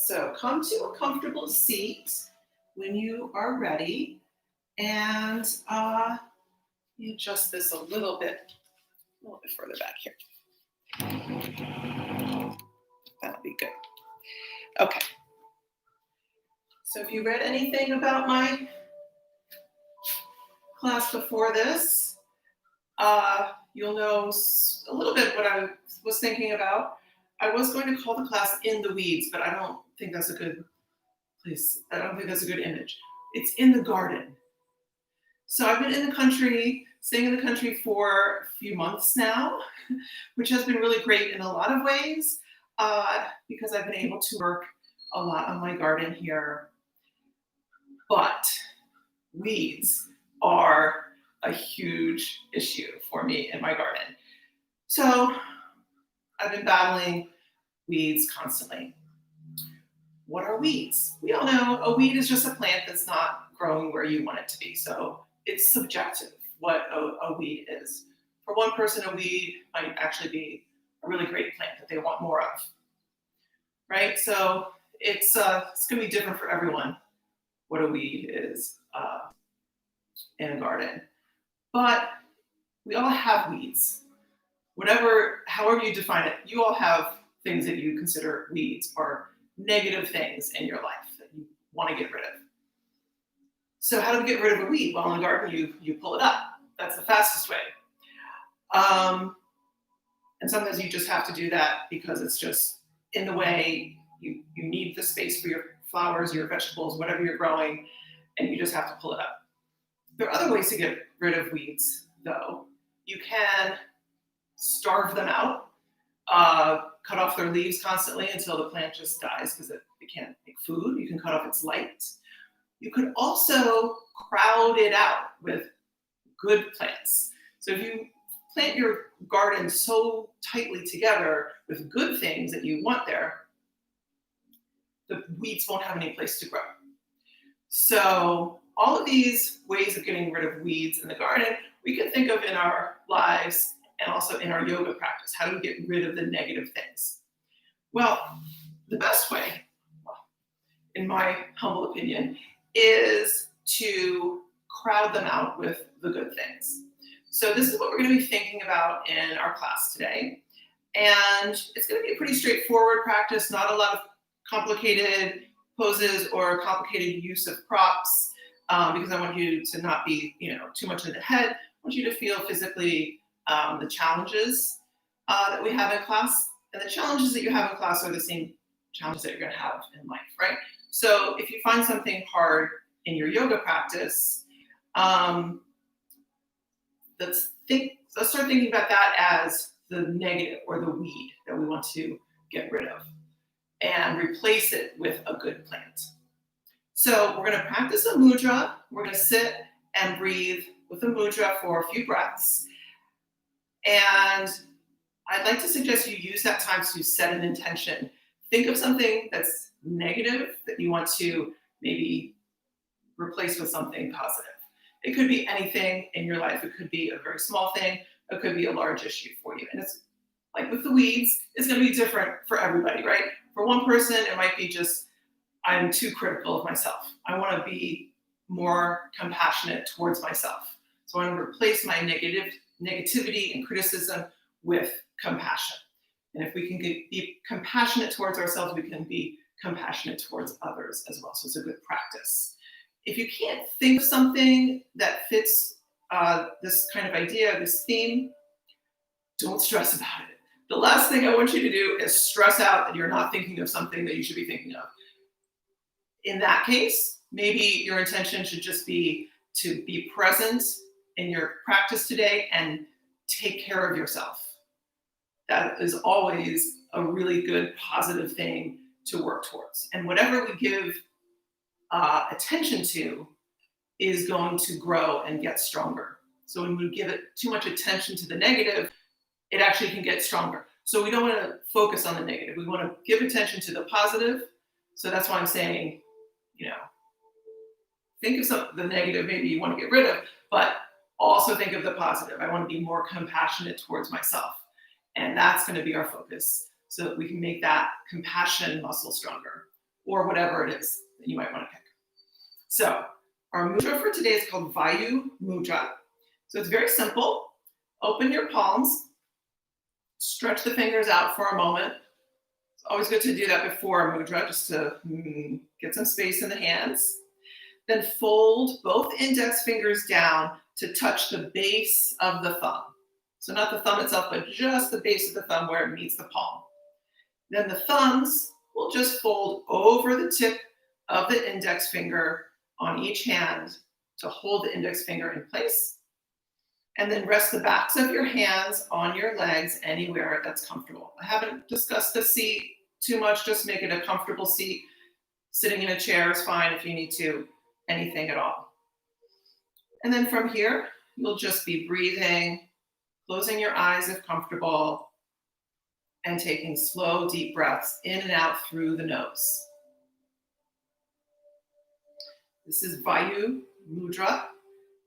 So come to a comfortable seat when you are ready, and you adjust this a little bit further back here. That'll be good. Okay. So if you read anything about my class before this, you'll know a little bit what I was thinking about. I was going to call the class In the Weeds, but I don't think that's a good place. I don't think that's a good image. It's in the garden. So I've been in the country, staying in the country for a few months now, which has been really great in a lot of ways, because I've been able to work a lot on my garden here. But weeds are a huge issue for me in my garden. So I've been battling weeds constantly. What are weeds? We all know a weed is just a plant that's not growing where you want it to be. So it's subjective what a weed is. For one person, a weed might actually be a really great plant that they want more of, right? So it's going to be different for everyone what a weed is in a garden. But we all have weeds. However you define it, you all have things that you consider weeds or negative things in your life that you want to get rid of. So how do we get rid of a weed? Well, in the garden, you pull it up. That's the fastest way. And sometimes you just have to do that because it's just in the way. You need the space for your flowers, your vegetables, whatever you're growing, and you just have to pull it up. There are other ways to get rid of weeds, though. You can starve them out, cut off their leaves constantly until the plant just dies because it can't make food. You can cut off its light. You could also crowd it out with good plants. So if you plant your garden so tightly together with good things that you want there, the weeds won't have any place to grow. So all of these ways of getting rid of weeds in the garden, we can think of in our lives and also in our yoga practice. How do we get rid of the negative things? Well, the best way, in my humble opinion, is to crowd them out with the good things. So this is what we're going to be thinking about in our class today. And it's going to be a pretty straightforward practice, not a lot of complicated poses or complicated use of props, because I want you to not be, too much in the head. I want you to feel physically the challenges that we have in class. And the challenges that you have in class are the same challenges that you're going to have in life, right? So if you find something hard in your yoga practice, let's start thinking about that as the negative or the weed that we want to get rid of and replace it with a good plant. So we're going to practice a mudra. We're going to sit and breathe with a mudra for a few breaths. And I'd like to suggest you use that time to set an intention. Think of something that's negative that you want to maybe replace with something positive. It could be anything in your life. It could be a very small thing. It could be a large issue for you. And it's like with the weeds, it's going to be different for everybody, right? For one person, it might be just, I'm too critical of myself. I want to be more compassionate towards myself. So I want to replace my negativity and criticism with compassion. And if we can be compassionate towards ourselves, we can be compassionate towards others as well. So it's a good practice. If you can't think of something that fits this kind of idea, this theme, don't stress about it. The last thing I want you to do is stress out that you're not thinking of something that you should be thinking of. In that case, maybe your intention should just be to be present in your practice today and take care of yourself. That is always a really good, positive thing to work towards. And whatever we give attention to is going to grow and get stronger. So when we give it too much attention to the negative, it actually can get stronger. So we don't want to focus on the negative. We want to give attention to the positive. So that's why I'm saying, think of the negative maybe you want to get rid of, but also think of the positive. I want to be more compassionate towards myself. And that's going to be our focus so that we can make that compassion muscle stronger. or whatever it is that you might want to pick. So our mudra for today is called Vayu Mudra. So it's very simple. Open your palms, stretch the fingers out for a moment. It's always good to do that before a mudra, just to get some space in the hands. Then fold both index fingers down to touch the base of the thumb. So not the thumb itself, but just the base of the thumb where it meets the palm. Then the thumbs will just fold over the tip of the index finger on each hand to hold the index finger in place. And then rest the backs of your hands on your legs anywhere that's comfortable. I haven't discussed the seat too much, just make it a comfortable seat. Sitting in a chair is fine if you need to, anything at all. And then from here, you'll just be breathing, closing your eyes if comfortable, and taking slow, deep breaths in and out through the nose. This is Vayu Mudra.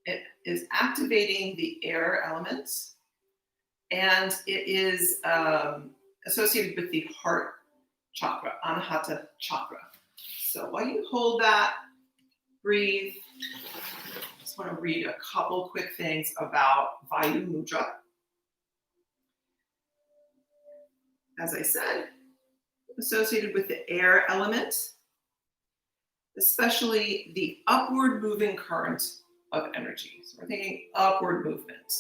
It is activating the air element, and it is associated with the heart chakra, Anahata chakra. So while you hold that, breathe. Just want to read a couple quick things about Vayu Mudra. As I said, associated with the air element, especially the upward moving current of energy. So we're thinking upward movement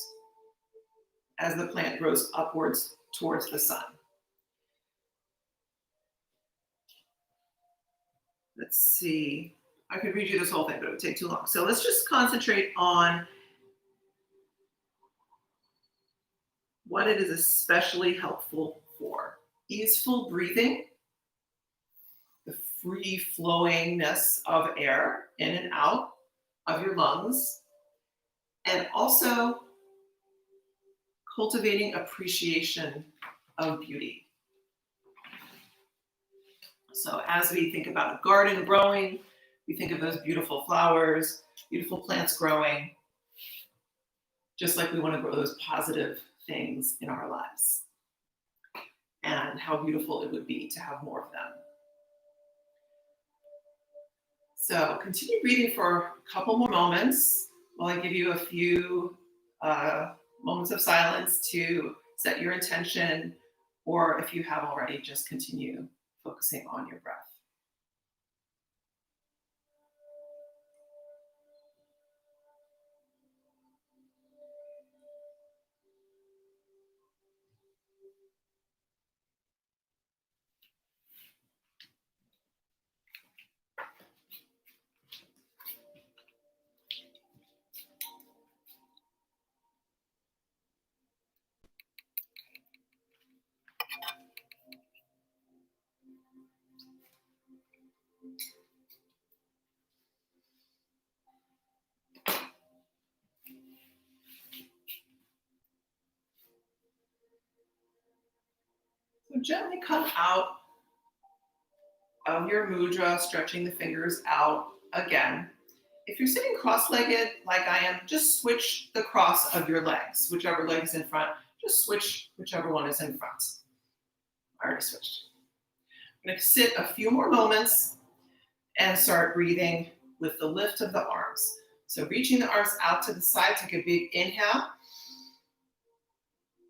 as the plant grows upwards towards the sun. Let's see. I could read you this whole thing, but it would take too long. So let's just concentrate on what it is especially helpful for. Easeful breathing, the free flowingness of air in and out of your lungs, and also cultivating appreciation of beauty. So as we think about a garden growing, we think of those beautiful flowers, beautiful plants growing, just like we want to grow those positive things in our lives. And how beautiful it would be to have more of them. So continue breathing for a couple more moments while I give you a few moments of silence to set your intention, or if you have already, just continue focusing on your breath. So gently come out of your mudra, stretching the fingers out again. If you're sitting cross-legged like I am, just switch the cross of your legs. Whichever leg is in front, just switch whichever one is in front. I already switched. I'm going to sit a few more moments and start breathing with the lift of the arms. So reaching the arms out to the side, take a big inhale.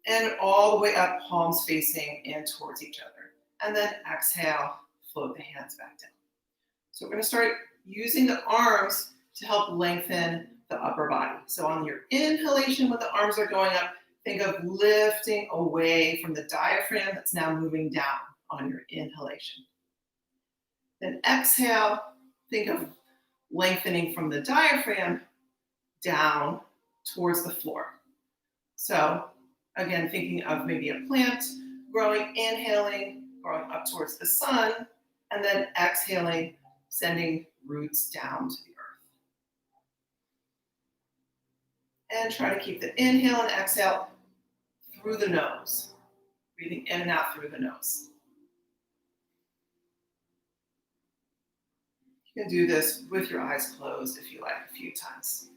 And all the way up, palms facing in towards each other. And then exhale, float the hands back down. So we're going to start using the arms to help lengthen the upper body. So on your inhalation, when the arms are going up, think of lifting away from the diaphragm that's now moving down on your inhalation. Then exhale, think of lengthening from the diaphragm down towards the floor. So again, thinking of maybe a plant growing, inhaling, growing up towards the sun, and then exhaling, sending roots down to the earth. And try to keep the inhale and exhale through the nose, breathing in and out through the nose. You can do this with your eyes closed if you like, a few times.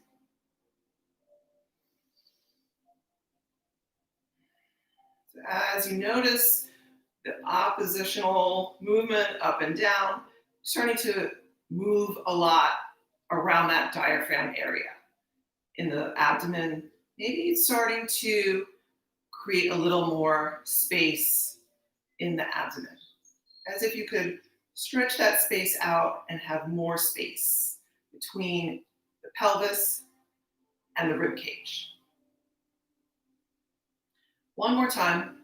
As you notice the oppositional movement up and down, starting to move a lot around that diaphragm area in the abdomen. Maybe it's starting to create a little more space in the abdomen, as if you could stretch that space out and have more space between the pelvis and the rib cage. One more time,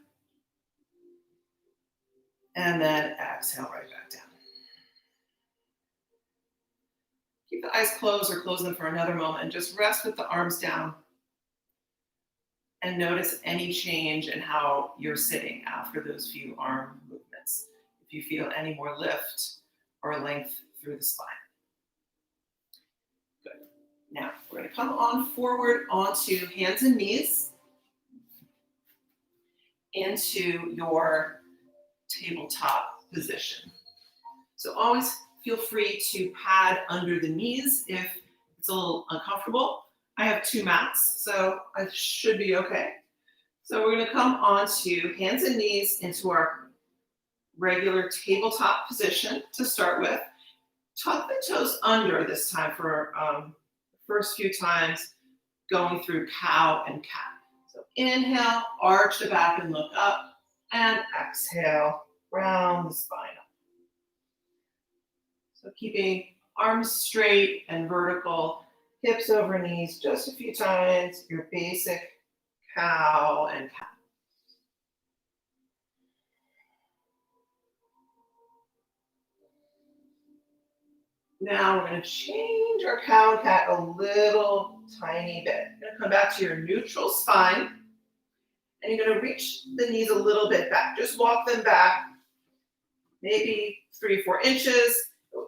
and then exhale right back down. Keep the eyes closed or close them for another moment and just rest with the arms down and notice any change in how you're sitting after those few arm movements. If you feel any more lift or length through the spine. Good. Now we're going to come on forward onto hands and knees into your tabletop position. So always feel free to pad under the knees if it's a little uncomfortable. I have 2 mats, so I should be okay. So we're going to come onto hands and knees into our regular tabletop position to start with. Tuck the toes under this time for the first few times going through cow and cat. So inhale, arch the back and look up, and exhale, round the spine up. So keeping arms straight and vertical, hips over knees just a few times, your basic cow and cat. Now we're going to change our cow and cat a little tiny bit. You're going to come back to your neutral spine, and you're going to reach the knees a little bit back. Just walk them back, maybe 3 or 4 inches.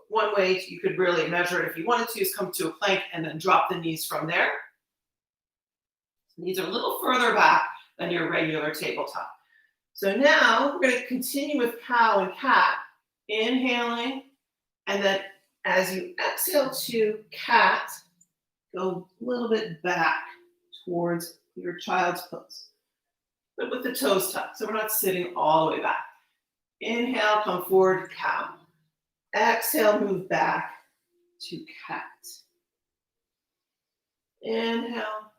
One way you could really measure it if you wanted to is come to a plank and then drop the knees from there. Knees are a little further back than your regular tabletop. So now we're going to continue with cow and cat, inhaling, and then as you exhale to cat, go a little bit back towards your child's pose, but with the toes tucked, so we're not sitting all the way back. Inhale, come forward, cow. Exhale, move back to cat. Inhale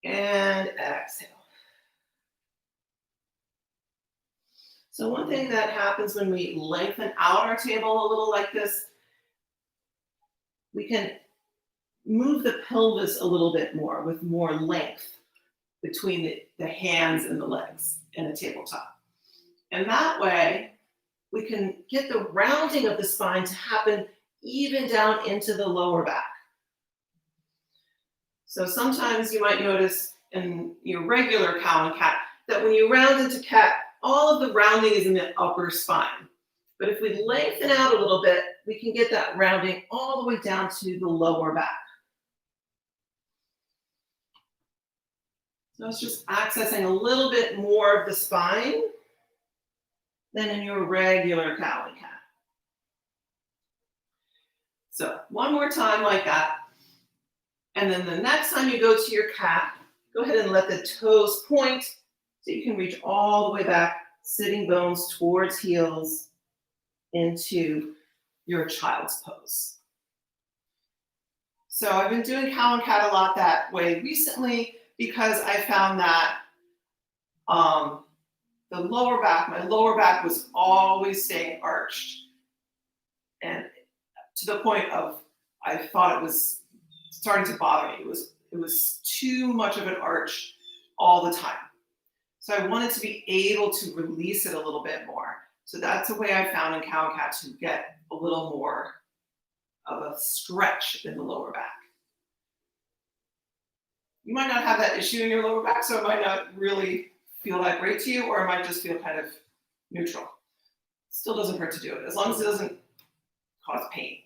and exhale. So one thing that happens when we lengthen out our table a little like this, we can move the pelvis a little bit more with more length between the hands and the legs in a tabletop. And that way, we can get the rounding of the spine to happen even down into the lower back. So sometimes you might notice in your regular cow and cat that when you round into cat, all of the rounding is in the upper spine. But if we lengthen out a little bit, we can get that rounding all the way down to the lower back. So it's just accessing a little bit more of the spine than in your regular cow and cat. So one more time like that. And then the next time you go to your cat, go ahead and let the toes point so you can reach all the way back, sitting bones towards heels into your child's pose. So I've been doing cow and cat a lot that way recently because I found that the lower back, my lower back was always staying arched. And to the point of, I thought it was starting to bother me. It was too much of an arch all the time. So I wanted to be able to release it a little bit more. So that's a way I found in cow and cat to get a little more of a stretch in the lower back. You might not have that issue in your lower back, so it might not really feel that great to you, or it might just feel kind of neutral. Still doesn't hurt to do it, as long as it doesn't cause pain.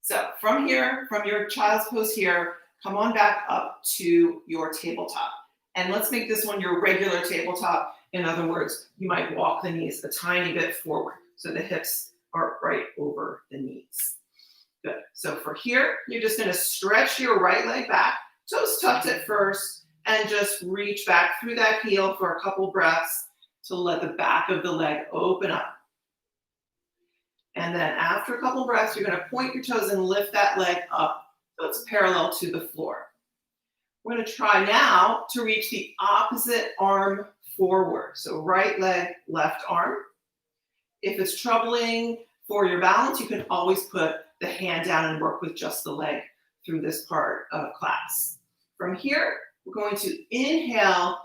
So from here, from your child's pose here, come on back up to your tabletop. And let's make this one your regular tabletop. In other words, you might walk the knees a tiny bit forward so the hips are right over the knees. Good. So for here, you're just going to stretch your right leg back, toes tucked at first, and just reach back through that heel for a couple breaths to let the back of the leg open up. And then after a couple breaths, you're going to point your toes and lift that leg up so it's parallel to the floor. We're going to try now to reach the opposite arm forward. So right leg, left arm. If it's troubling for your balance, you can always put the hand down and work with just the leg through this part of class. From here, we're going to inhale,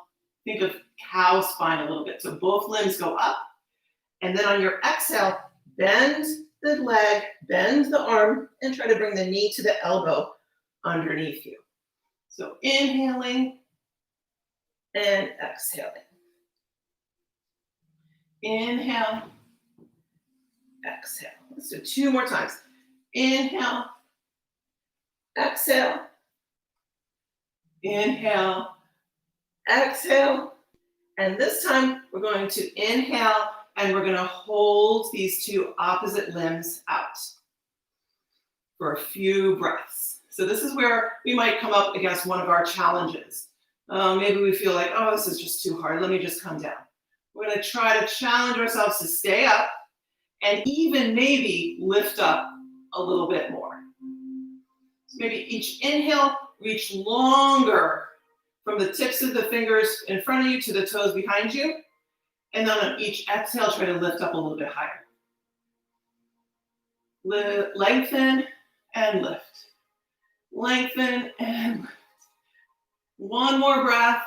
think of cow spine a little bit. So both limbs go up. And then on your exhale, bend the leg, bend the arm, and try to bring the knee to the elbow underneath you. So inhaling and exhaling. Inhale, exhale. Let's do 2 more times. Inhale, exhale. Inhale, exhale. And this time we're going to inhale and we're going to hold these 2 opposite limbs out for a few breaths. So this is where we might come up against one of our challenges. Maybe we feel like, oh, this is just too hard. Let me just come down. We're going to try to challenge ourselves to stay up and even maybe lift up a little bit more. So maybe each inhale, reach longer from the tips of the fingers in front of you to the toes behind you. And then on each exhale, try to lift up a little bit higher. Lengthen and lift. Lengthen and lift. One more breath.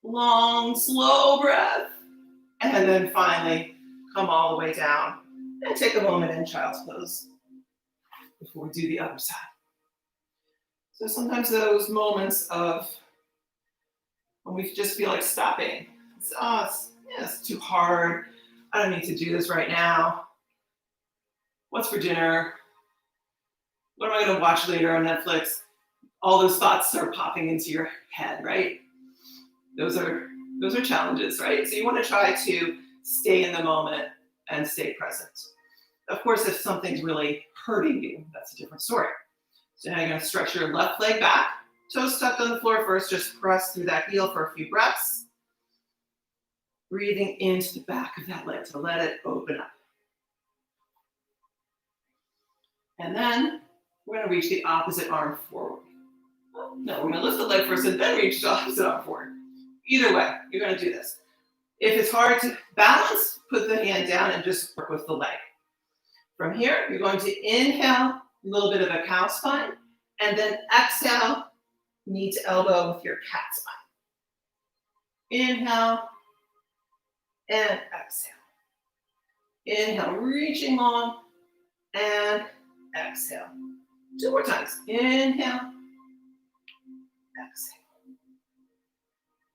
Long, slow breath. And then finally, come all the way down and take a moment in child's pose before we do the other side. So sometimes those moments of when we just feel like stopping. It's too hard. I don't need to do this right now. What's for dinner? What am I going to watch later on Netflix? All those thoughts start popping into your head, right? Those are challenges, right? So you want to try to stay in the moment and stay present. Of course, if something's really hurting you, that's a different story. So now you're going to stretch your left leg back, toes stuck on the floor first, just press through that heel for a few breaths. Breathing into the back of that leg to let it open up. And then we're going to reach the opposite arm forward. No, we're going to lift the leg first and then reach the opposite arm forward. Either way, you're going to do this. If it's hard to balance, put the hand down and just work with the leg. From here, you're going to inhale, a little bit of a cow spine, and then exhale, knee to elbow with your cat spine. Inhale and exhale. Inhale, reaching long, and exhale. 2 more times. Inhale, exhale.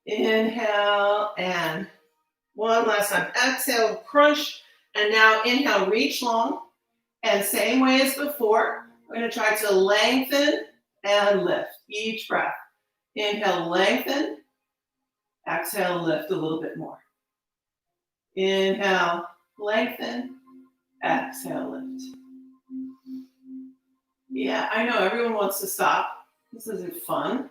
Inhale, and one last time. Exhale, crunch, and now inhale, reach long. And same way as before, we're going to try to lengthen and lift each breath. Inhale, lengthen. Exhale, lift a little bit more. Inhale, lengthen. Exhale, lift. Yeah, I know everyone wants to stop. This isn't fun.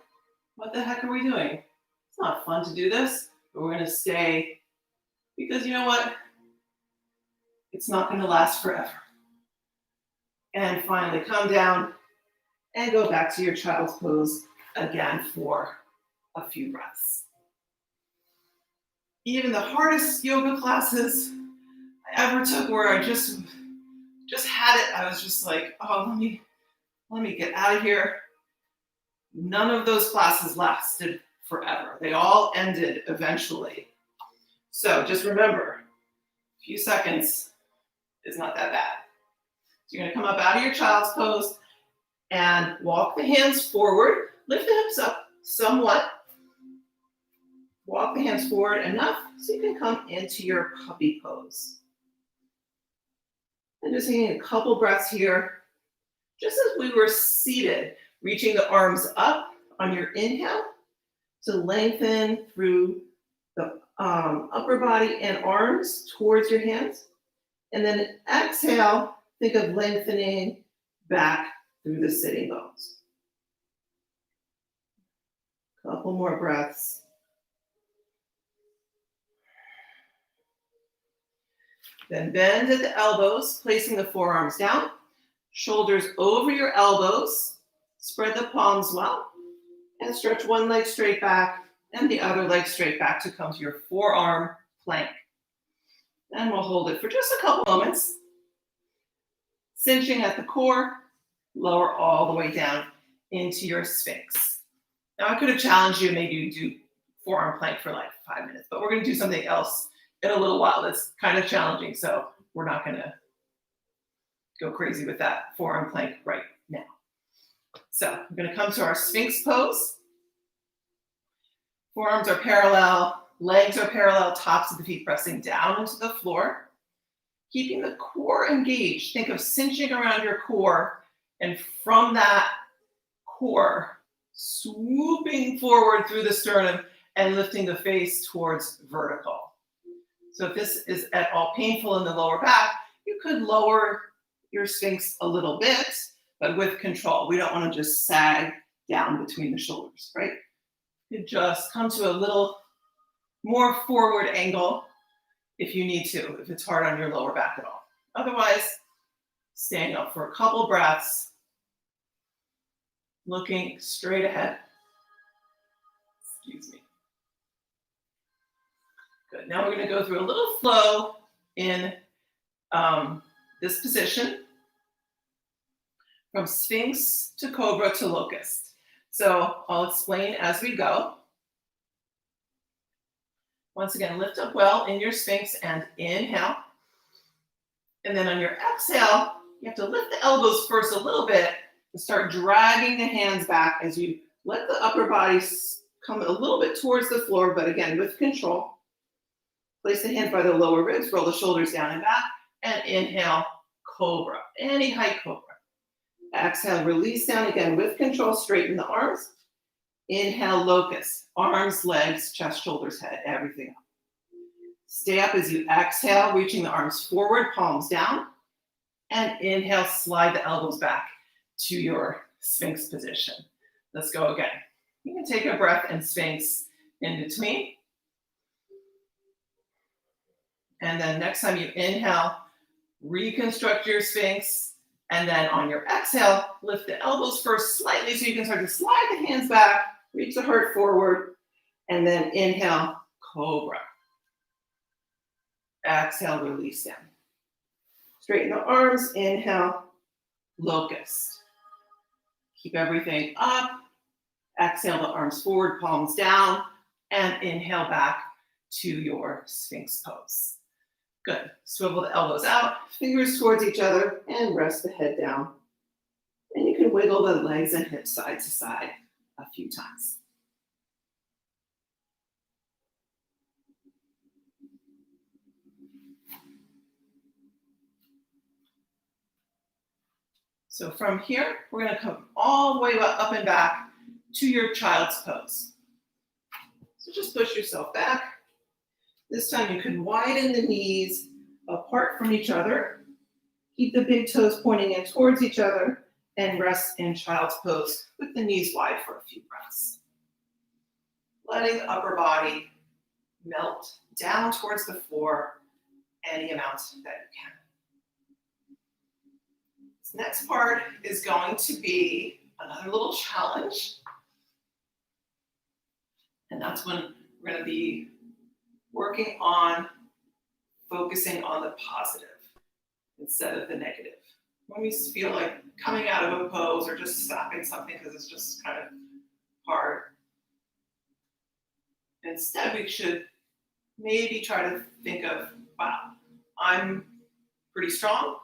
What the heck are we doing? It's not fun to do this, but we're going to stay because you know what? It's not going to last forever. And finally, come down and go back to your child's pose again for a few breaths. Even the hardest yoga classes I ever took where I just had it, I was just like, oh, let me get out of here. None of those classes lasted forever. They all ended eventually. So just remember, a few seconds is not that bad. So you're going to come up out of your child's pose and walk the hands forward. Lift the hips up somewhat. Walk the hands forward enough so you can come into your puppy pose. And just taking a couple breaths here. Just as we were seated, reaching the arms up on your inhale to lengthen through the upper body and arms towards your hands. And then exhale, think of lengthening back through the sitting bones. Couple more breaths. Then bend at the elbows, placing the forearms down, shoulders over your elbows, spread the palms well, and stretch one leg straight back and the other leg straight back to come to your forearm plank. And we'll hold it for just a couple moments. Cinching at the core, lower all the way down into your Sphinx. Now I could have challenged you, maybe you do forearm plank for like 5 minutes, but we're going to do something else in a little while that's kind of challenging, so we're not going to go crazy with that forearm plank right now. So we're going to come to our Sphinx pose. Forearms are parallel, legs are parallel, tops of the feet pressing down into the floor. Keeping the core engaged. Think of cinching around your core, and from that core, swooping forward through the sternum and lifting the face towards vertical. So if this is at all painful in the lower back, you could lower your Sphinx a little bit, but with control. We don't want to just sag down between the shoulders, right? You just come to a little more forward angle if you need to, if it's hard on your lower back at all. Otherwise, staying up for a couple breaths, looking straight ahead. Excuse me. Good. Now we're going to go through a little flow in this position from Sphinx to Cobra to Locust. So I'll explain as we go. Once again, lift up well in your Sphinx and inhale. And then on your exhale, you have to lift the elbows first a little bit and start dragging the hands back as you let the upper body come a little bit towards the floor, but again, with control. Place the hands by the lower ribs, roll the shoulders down and back, and inhale, Cobra, any height Cobra. Exhale, release down again with control, straighten the arms. Inhale, Locust, arms, legs, chest, shoulders, head, everything up. Stay up as you exhale, reaching the arms forward, palms down. And inhale, slide the elbows back to your Sphinx position. Let's go again. You can take a breath and Sphinx in between. And then next time you inhale, reconstruct your Sphinx. And then on your exhale, lift the elbows first slightly so you can start to slide the hands back, reach the heart forward, and then inhale, Cobra. Exhale, release down. Straighten the arms, inhale, Locust. Keep everything up. Exhale the arms forward, palms down, and inhale back to your Sphinx pose. Good. Swivel the elbows out, fingers towards each other, and rest the head down. And you can wiggle the legs and hips side to side a few times. So from here, we're going to come all the way up and back to your child's pose. So just push yourself back. This time you can widen the knees apart from each other. Keep the big toes pointing in towards each other and rest in child's pose with the knees wide for a few breaths. Letting the upper body melt down towards the floor any amount that you can. This next part is going to be another little challenge. And that's when we're going to be working on focusing on the positive instead of the negative. When we feel like coming out of a pose or just stopping something because it's just kind of hard, instead we should maybe try to think of, wow, I'm pretty strong,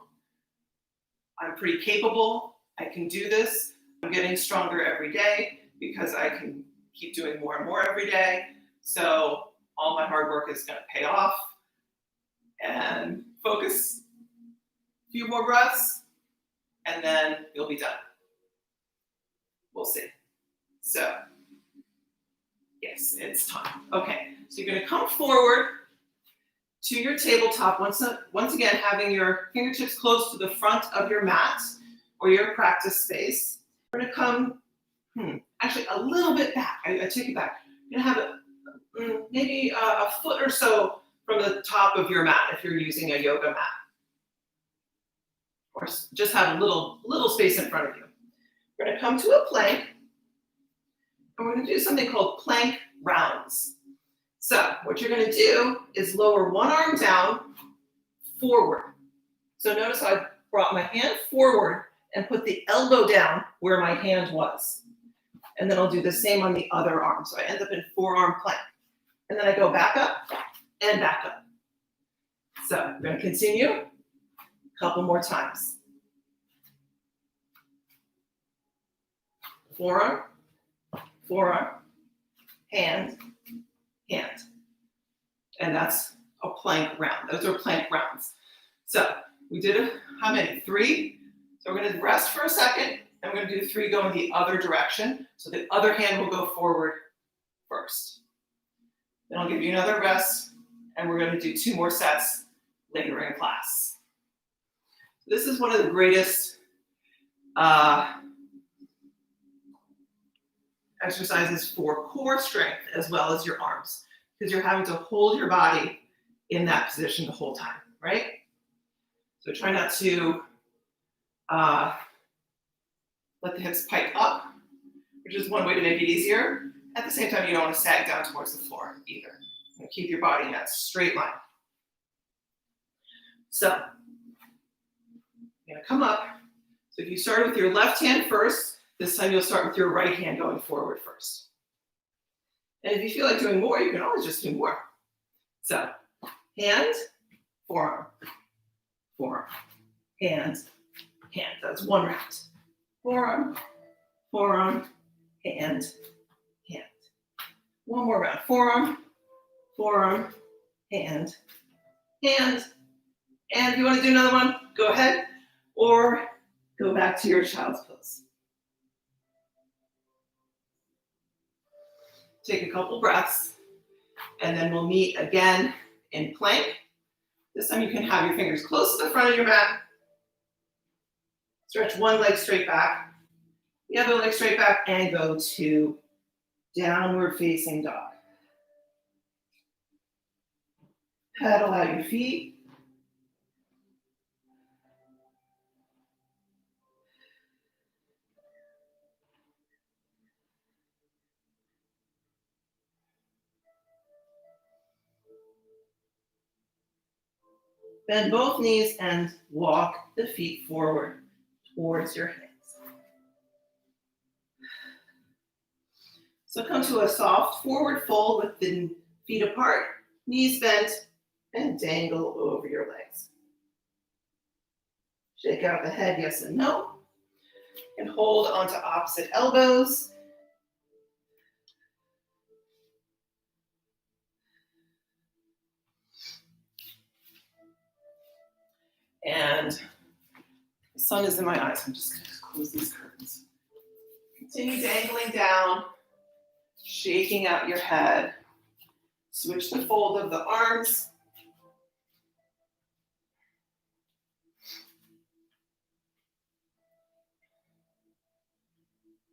I'm pretty capable, I can do this, I'm getting stronger every day because I can keep doing more and more every day. So all my hard work is going to pay off. And focus. A few more breaths, and then you'll be done. We'll see. So, yes, it's time. Okay, so you're going to come forward to your tabletop. Once again, having your fingertips close to the front of your mat or your practice space. We're going to come, actually a little bit back. I take it back. You're going to have maybe a foot or so from the top of your mat if you're using a yoga mat. Or just have a little space in front of you. We're going to come to a plank, and we're going to do something called plank rounds. So what you're going to do is lower one arm down, forward. So notice how I brought my hand forward and put the elbow down where my hand was. And then I'll do the same on the other arm. So I end up in forearm plank. And then I go back up and back up. So I'm going to continue a couple more times. Forearm, forearm, hand, hand. And that's a plank round. Those are plank rounds. So we did how many? 3. So we're going to rest for a second, and we're going to do 3 going the other direction. So the other hand will go forward first. Then I'll give you another rest, and we're going to do 2 more sets later in class. This is one of the greatest exercises for core strength as well as your arms, because you're having to hold your body in that position the whole time, right? So try not to let the hips pike up, which is one way to make it easier. At the same time, you don't want to sag down towards the floor either. You keep your body in that straight line. So you're going to come up. So if you start with your left hand first, this time you'll start with your right hand going forward first. And if you feel like doing more, you can always just do more. So hand, forearm, forearm, hand, hand. That's one round. Forearm, forearm, hand, hand. One more round. Forearm, forearm, hand, hand. And if you want to do another one, go ahead, or go back to your child's pose. Take a couple breaths, and then we'll meet again in plank. This time you can have your fingers close to the front of your mat. Stretch one leg straight back, the other leg straight back, and go to downward facing dog. Pedal out your feet. Bend both knees and walk the feet forward towards your hands. So come to a soft forward fold with the feet apart, knees bent, and dangle over your legs. Shake out the head, yes and no. And hold onto opposite elbows. And the sun is in my eyes. I'm just going to close these curtains. Continue dangling down, shaking out your head. Switch the fold of the arms.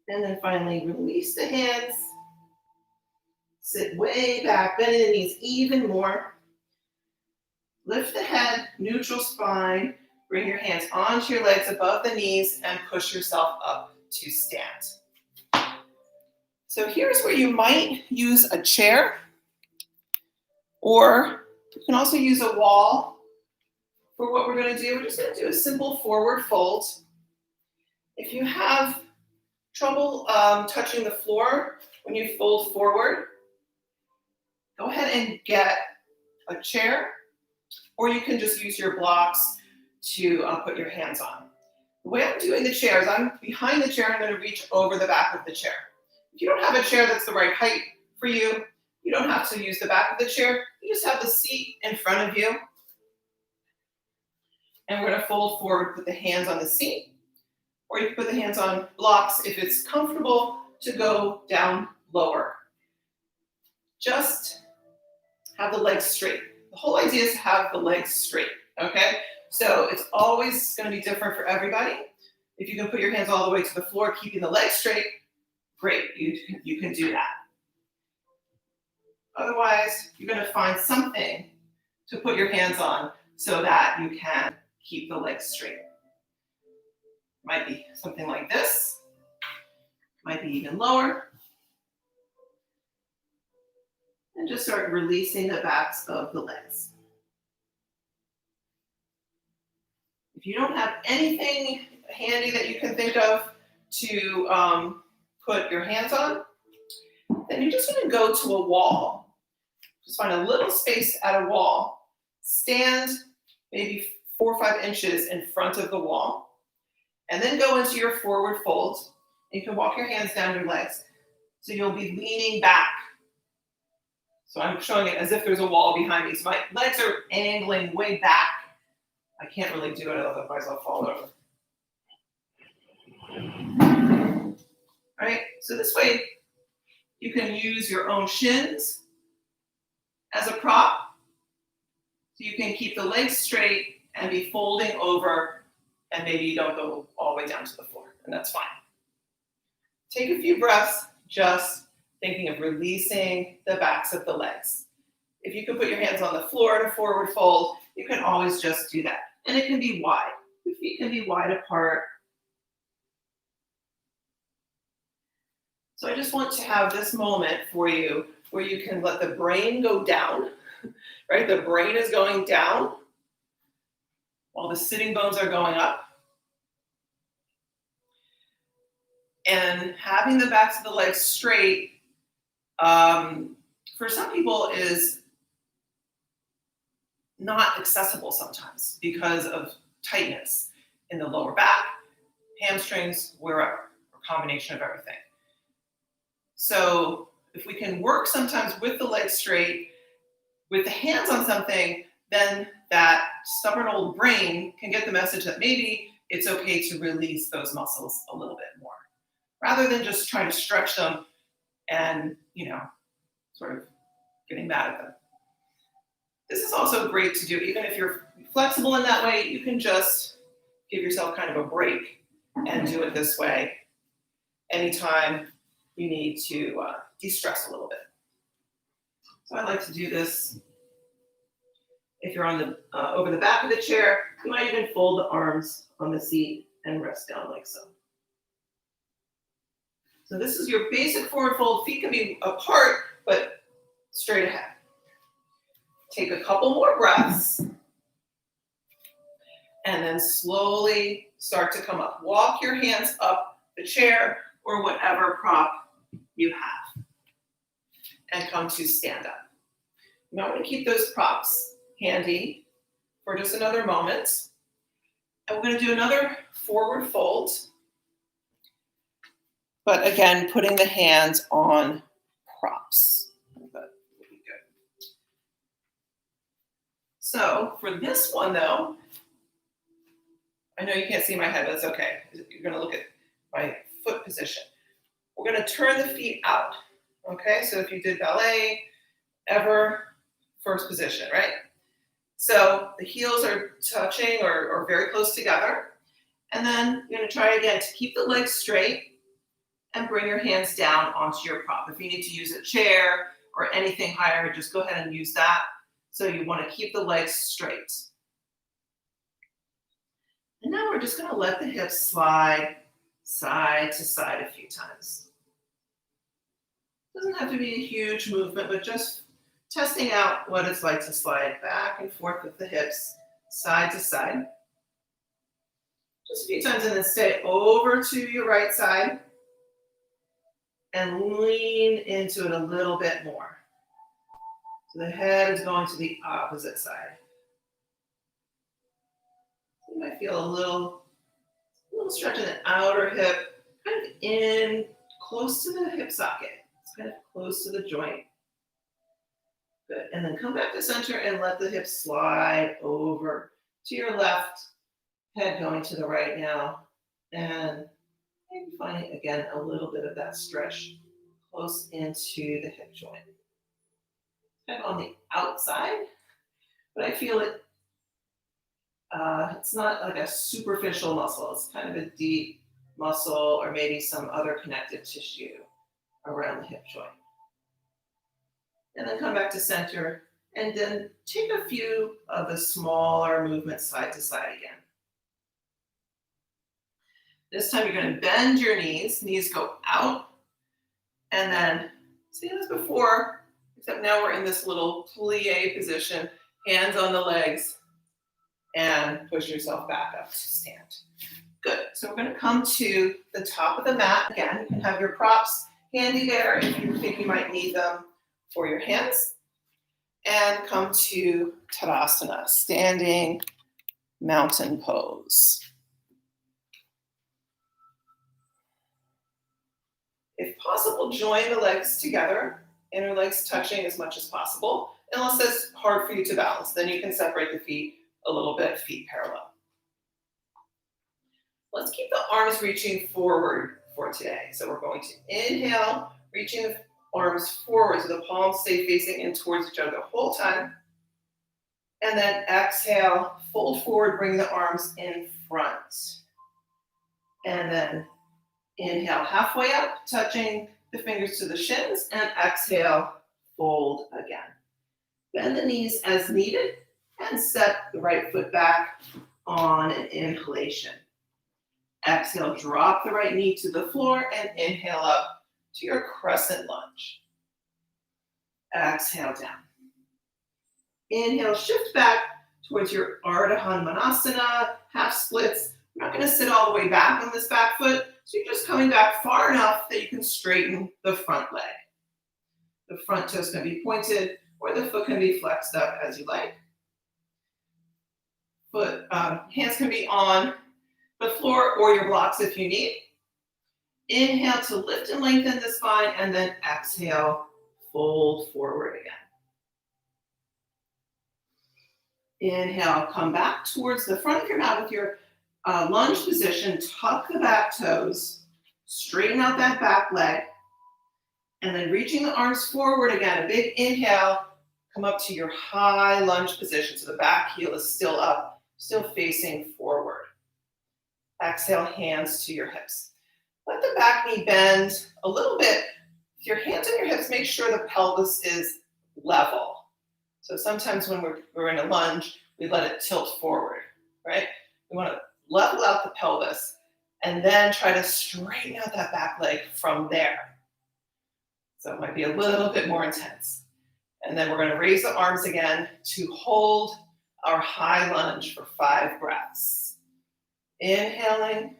And then finally release the hands. Sit way back, bending the knees even more. Lift the head, neutral spine. Bring your hands onto your legs above the knees and push yourself up to stand. So here's where you might use a chair, or you can also use a wall for what we're going to do. We're just going to do a simple forward fold. If you have trouble touching the floor when you fold forward, go ahead and get a chair, or you can just use your blocks to put your hands on. The way I'm doing the chair is I'm behind the chair, I'm going to reach over the back of the chair. If you don't have a chair that's the right height for you, you don't have to use the back of the chair. You just have the seat in front of you. And we're going to fold forward, put the hands on the seat, or you can put the hands on blocks if it's comfortable to go down lower. Just have the legs straight. The whole idea is to have the legs straight, okay? So it's always going to be different for everybody. If you can put your hands all the way to the floor, keeping the legs straight, great, you can do that. Otherwise, you're going to find something to put your hands on so that you can keep the legs straight. Might be something like this, might be even lower. And just start releasing the backs of the legs. If you don't have anything handy that you can think of to put your hands on, then you're just going to go to a wall. Just find a little space at a wall. Stand maybe 4 or 5 inches in front of the wall. And then go into your forward fold. You can walk your hands down your legs. So you'll be leaning back. So I'm showing it as if there's a wall behind me. So my legs are angling way back. I can't really do it, otherwise I'll fall over. All right, so this way you can use your own shins as a prop. So you can keep the legs straight and be folding over, and maybe you don't go all the way down to the floor, and that's fine. Take a few breaths, just thinking of releasing the backs of the legs. If you can put your hands on the floor in a forward fold, you can always just do that. And it can be wide. The feet can be wide apart. So I just want to have this moment for you where you can let the brain go down, right? The brain is going down while the sitting bones are going up. And having the backs of the legs straight, for some people is not accessible sometimes because of tightness in the lower back, hamstrings, wherever, or combination of everything. So if we can work sometimes with the legs straight, with the hands on something, then that stubborn old brain can get the message that maybe it's okay to release those muscles a little bit more, rather than just trying to stretch them and, sort of getting mad at them. This is also great to do, even if you're flexible in that way, you can just give yourself kind of a break and do it this way anytime you need to de-stress a little bit. So I like to do this. If you're on the over the back of the chair, you might even fold the arms on the seat and rest down like so. So this is your basic forward fold. Feet can be apart, but straight ahead. Take a couple more breaths. And then slowly start to come up. Walk your hands up the chair or whatever prop you have. And come to stand up. Now I'm going to keep those props handy for just another moment. And we're going to do another forward fold. But again, putting the hands on props. That would be good. So for this one though, I know you can't see my head, but it's okay. You're going to look at my foot position. We're going to turn the feet out. Okay, so if you did ballet, ever, first position, right? So the heels are touching or very close together. And then you're going to try again to keep the legs straight and bring your hands down onto your prop. If you need to use a chair or anything higher, just go ahead and use that. So you want to keep the legs straight. And now we're just going to let the hips slide side to side a few times. Doesn't have to be a huge movement, but just testing out what it's like to slide back and forth with the hips, side to side. Just a few times, and then stay over to your right side and lean into it a little bit more. So the head is going to the opposite side. You might feel a little stretch in the outer hip, kind of in close to the hip socket. It's kind of close to the joint. Good. And then come back to center and let the hips slide over to your left, head going to the right now. And maybe finding, again, a little bit of that stretch close into the hip joint. Kind of on the outside, but I feel it. It's not like a superficial muscle. It's kind of a deep muscle or maybe some other connective tissue around the hip joint. And then come back to center And then take a few of the smaller movements side to side again. This time you're going to bend your knees go out, and then same as before, except now we're in this little plie position, hands on the legs, and push yourself back up to stand. Good. So we're going to come to the top of the mat. Again, you can have your props handy there if you think you might need them for your hands. And come to Tadasana, standing mountain pose. If possible, join the legs together, inner legs touching as much as possible, unless that's hard for you to balance. Then you can separate the feet a little bit, feet parallel. Let's keep the arms reaching forward for today. So we're going to inhale, reaching the arms forward so the palms stay facing in towards each other the whole time. And then exhale, fold forward, bring the arms in front. And then inhale, halfway up, touching the fingers to the shins, and exhale, fold again. Bend the knees as needed, and set the right foot back on an inhalation. Exhale, drop the right knee to the floor, and inhale up to your crescent lunge. Exhale down. Inhale, shift back towards your Ardha Hanumanasana, half splits. We're not going to sit all the way back on this back foot, so you're just coming back far enough that you can straighten the front leg. The front toes can be pointed, or the foot can be flexed up as you like. Hands can be on the floor or your blocks if you need. Inhale to lift and lengthen the spine, and then exhale, fold forward again. Inhale, come back towards the front of your mat with your lunge position. Tuck the back toes, straighten out that back leg, and then reaching the arms forward again. A big inhale, come up to your high lunge position. So the back heel is still up, still facing forward. Exhale, hands to your hips. Let the back knee bend a little bit. With your hands on your hips, make sure the pelvis is level. So sometimes when we're in a lunge, we let it tilt forward, right? We want to level out the pelvis and then try to straighten out that back leg from there. So it might be a little bit more intense. And then we're going to raise the arms again to hold our high lunge for 5 breaths. Inhaling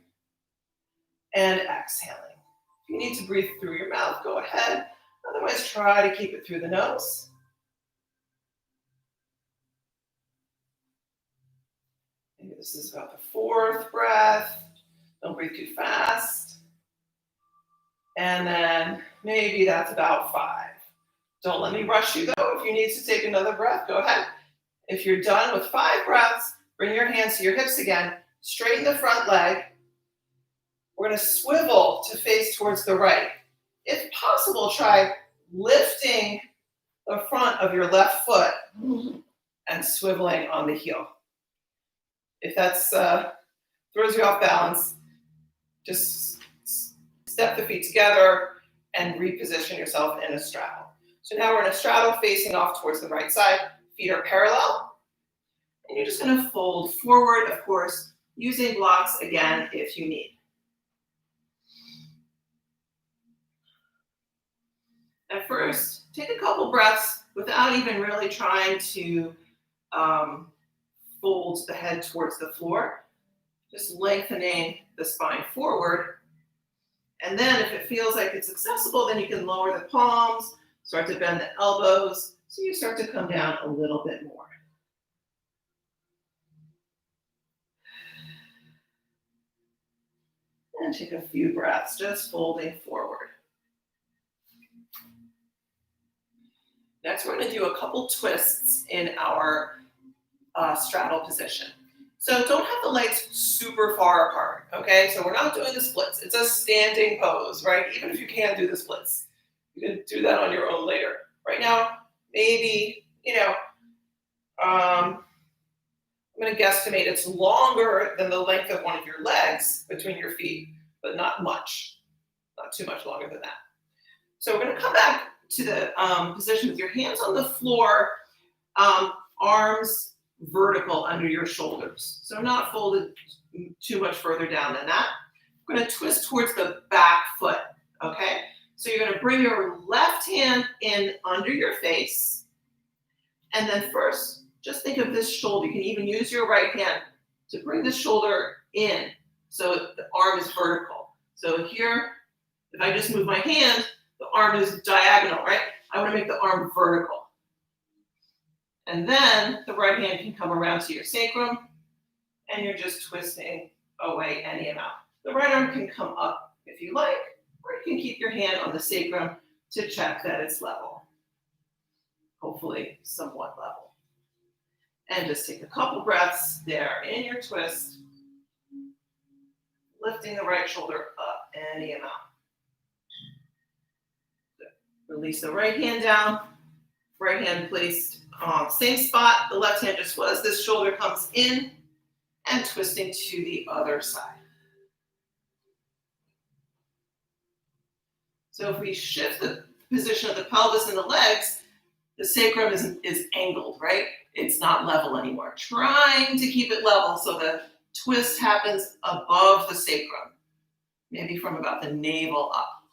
and exhaling. If you need to breathe through your mouth, go ahead. Otherwise, try to keep it through the nose. Maybe this is about the 4th breath. Don't breathe too fast. And then maybe that's about 5. Don't let me rush you though. If you need to take another breath, go ahead. If you're done with 5 breaths, bring your hands to your hips again. Straighten the front leg. We're going to swivel to face towards the right. If possible, try lifting the front of your left foot and swiveling on the heel. If that's throws you off balance, just step the feet together and reposition yourself in a straddle. So now we're in a straddle facing off towards the right side. Feet are parallel. And you're just going to fold forward, of course, using blocks again if you need. At first, take a couple breaths without even really trying to fold the head towards the floor. Just lengthening the spine forward. And then if it feels like it's accessible, then you can lower the palms, start to bend the elbows, so you start to come down a little bit more. And take a few breaths, just folding forward. Next, we're going to do a couple twists in our straddle position. So don't have the legs super far apart, okay? So we're not doing the splits. It's a standing pose, right? Even if you can't do the splits, you can do that on your own later. Right now, maybe, I'm going to guesstimate it's longer than the length of one of your legs between your feet, but not much, not too much longer than that. So we're going to come back to the position with your hands on the floor, Arms vertical under your shoulders. So not folded too much further down than that. We're going to twist towards the back foot, okay? So you're going to bring your left hand in under your face. And then first, just think of this shoulder. You can even use your right hand to bring the shoulder in so the arm is vertical. So here, if I just move my hand, the arm is diagonal, right? I want to make the arm vertical. And then the right hand can come around to your sacrum, and you're just twisting away any amount. The right arm can come up if you like, or you can keep your hand on the sacrum to check that it's level. Hopefully somewhat level. And just take a couple breaths there in your twist, lifting the right shoulder up any amount. Good. Release the right hand down, right hand placed same spot, the left hand just was. This shoulder comes in and twisting to the other side. So if we shift the position of the pelvis and the legs, the sacrum is angled, right? It's not level anymore. Trying to keep it level so the twist happens above the sacrum, maybe from about the navel up.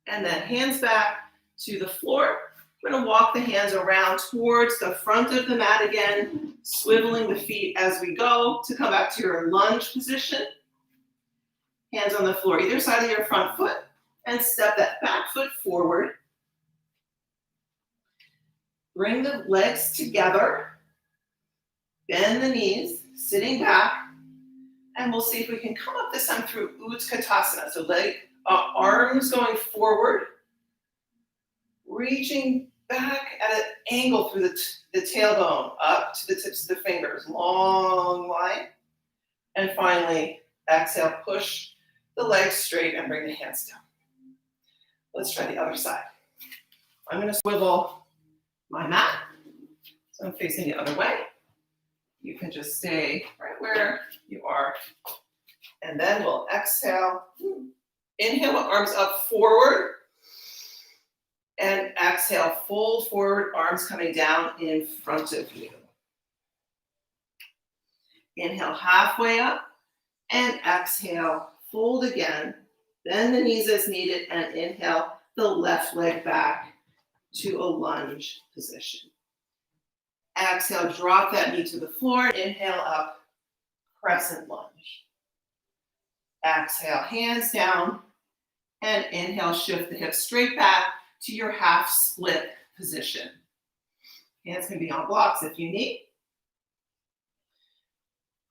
And then hands back to the floor. We're going to walk the hands around towards the front of the mat again, swiveling the feet as we go to come back to your lunge position. Hands on the floor, either side of your front foot, and step that back foot forward. Bring the legs together, bend the knees, sitting back, and we'll see if we can come up this time through Utkatasana. So arms going forward, reaching back at an angle through the tailbone, up to the tips of the fingers, long line. And finally, exhale, push the legs straight and bring the hands down. Let's try the other side. I'm going to swivel my mat, so I'm facing the other way. You can just stay right where you are. And then we'll exhale. Inhale, arms up forward. And exhale, fold forward, arms coming down in front of you. Inhale, halfway up. And exhale, fold again. Bend the knees as needed. And inhale, the left leg back to a lunge position. Exhale, drop that knee to the floor. Inhale up, crescent lunge. Exhale, hands down. And inhale, shift the hips straight back to your half split position. Hands can be on blocks if you need.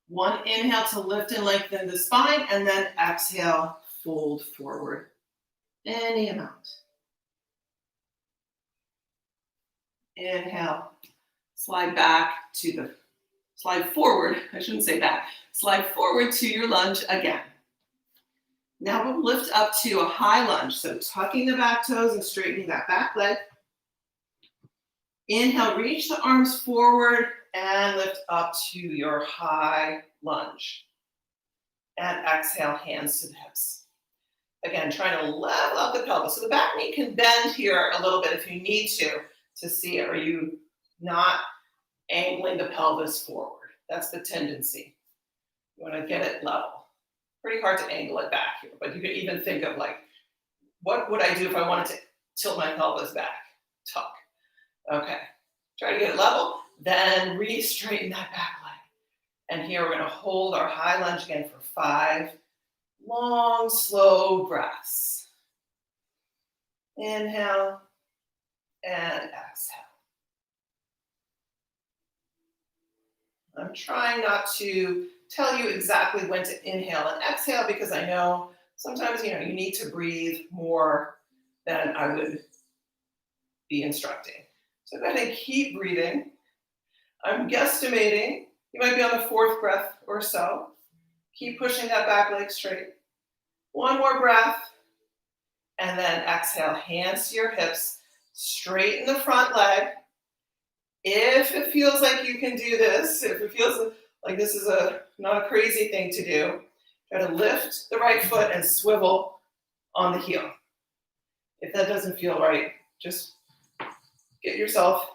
One inhale to lift and lengthen the spine, and then exhale, fold forward any amount. Inhale, slide forward, I shouldn't say back, slide forward to your lunge again. Now we'll lift up to a high lunge, so tucking the back toes and straightening that back leg. Inhale, reach the arms forward and lift up to your high lunge. And exhale, hands to the hips. Again, trying to level up the pelvis. So the back knee can bend here a little bit if you need to see it. Are you not angling the pelvis forward? That's the tendency. You want to get it level. Pretty hard to angle it back here, but you can even think of like, what would I do if I wanted to tilt my pelvis back? Tuck. Okay. Try to get it level, then re-straighten that back leg. And here we're going to hold our high lunge again for 5 long, slow breaths. Inhale and exhale. I'm trying not to tell you exactly when to inhale and exhale because I know sometimes you need to breathe more than I would be instructing. So go ahead and keep breathing. I'm guesstimating you might be on the 4th breath or so. Keep pushing that back leg straight. One more breath. And then exhale, hands to your hips. Straighten the front leg. If it feels like you can do this, if it feels like this is not a crazy thing to do, try to lift the right foot and swivel on the heel. If that doesn't feel right, just get yourself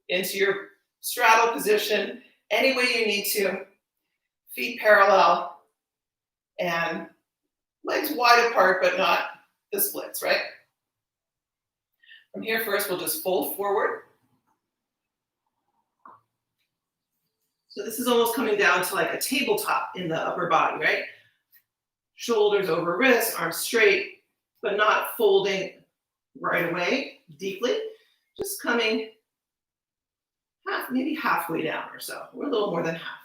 into your straddle position any way you need to. Feet parallel and legs wide apart, but not the splits, right? From here, first, we'll just fold forward. So this is almost coming down to like a tabletop in the upper body, right? Shoulders over wrists, arms straight, but not folding right away deeply. Just coming maybe halfway down or so, or a little more than half.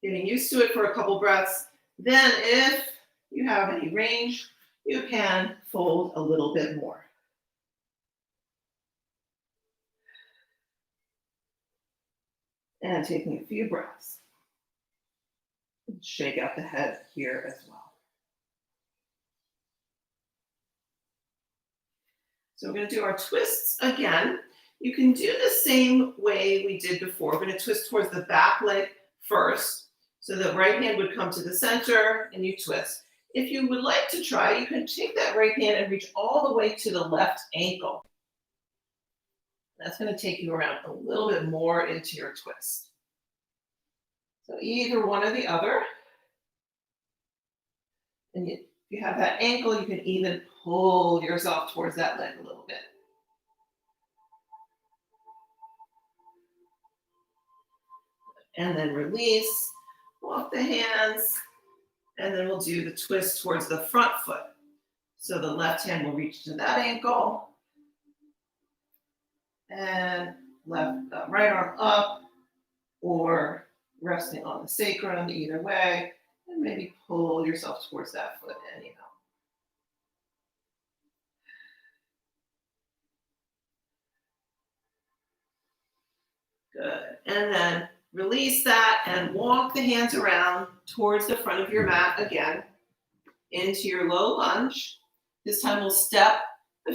Getting used to it for a couple breaths. Then if you have any range, you can fold a little bit more. And taking a few breaths. Shake out the head here as well. So we're going to do our twists again. You can do the same way we did before. We're going to twist towards the back leg first. So the right hand would come to the center and you twist. If you would like to try, you can take that right hand and reach all the way to the left ankle. That's going to take you around a little bit more into your twist. So either one or the other. And if you have that ankle, you can even pull yourself towards that leg a little bit. And then release, walk the hands, and then we'll do the twist towards the front foot. So the left hand will reach to that ankle, and right arm up, or resting on the sacrum, either way, and maybe pull yourself towards that foot anyhow. Good, and then release that and walk the hands around towards the front of your mat again into your low lunge. This time we'll step the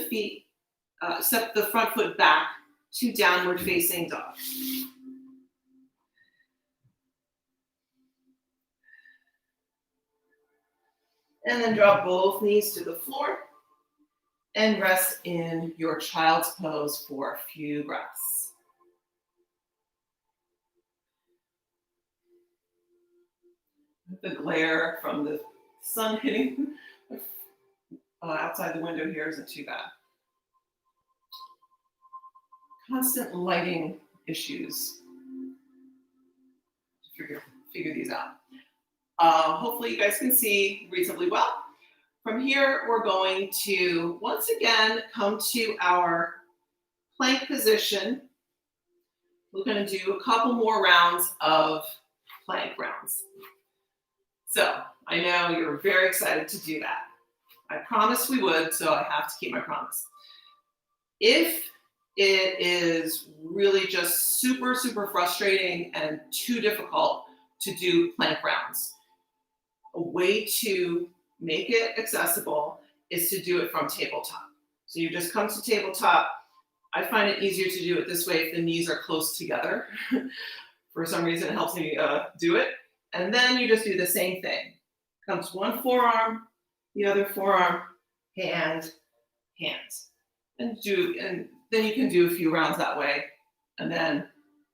front foot back to downward facing dog. And then drop both knees to the floor and rest in your child's pose for a few breaths. The glare from the sun hitting outside the window here isn't too bad. Constant lighting issues. Figure these out. Hopefully you guys can see reasonably well. From here, we're going to once again come to our plank position. We're going to do a couple more rounds of plank rounds. So I know you're very excited to do that. I promised we would, so I have to keep my promise. If it is really just super, super frustrating and too difficult to do plank rounds, a way to make it accessible is to do it from tabletop. So you just come to tabletop. I find it easier to do it this way if the knees are close together. For some reason, it helps me do it. And then you just do the same thing. Comes one forearm, the other forearm, hand, hands. And then you can do a few rounds that way, and then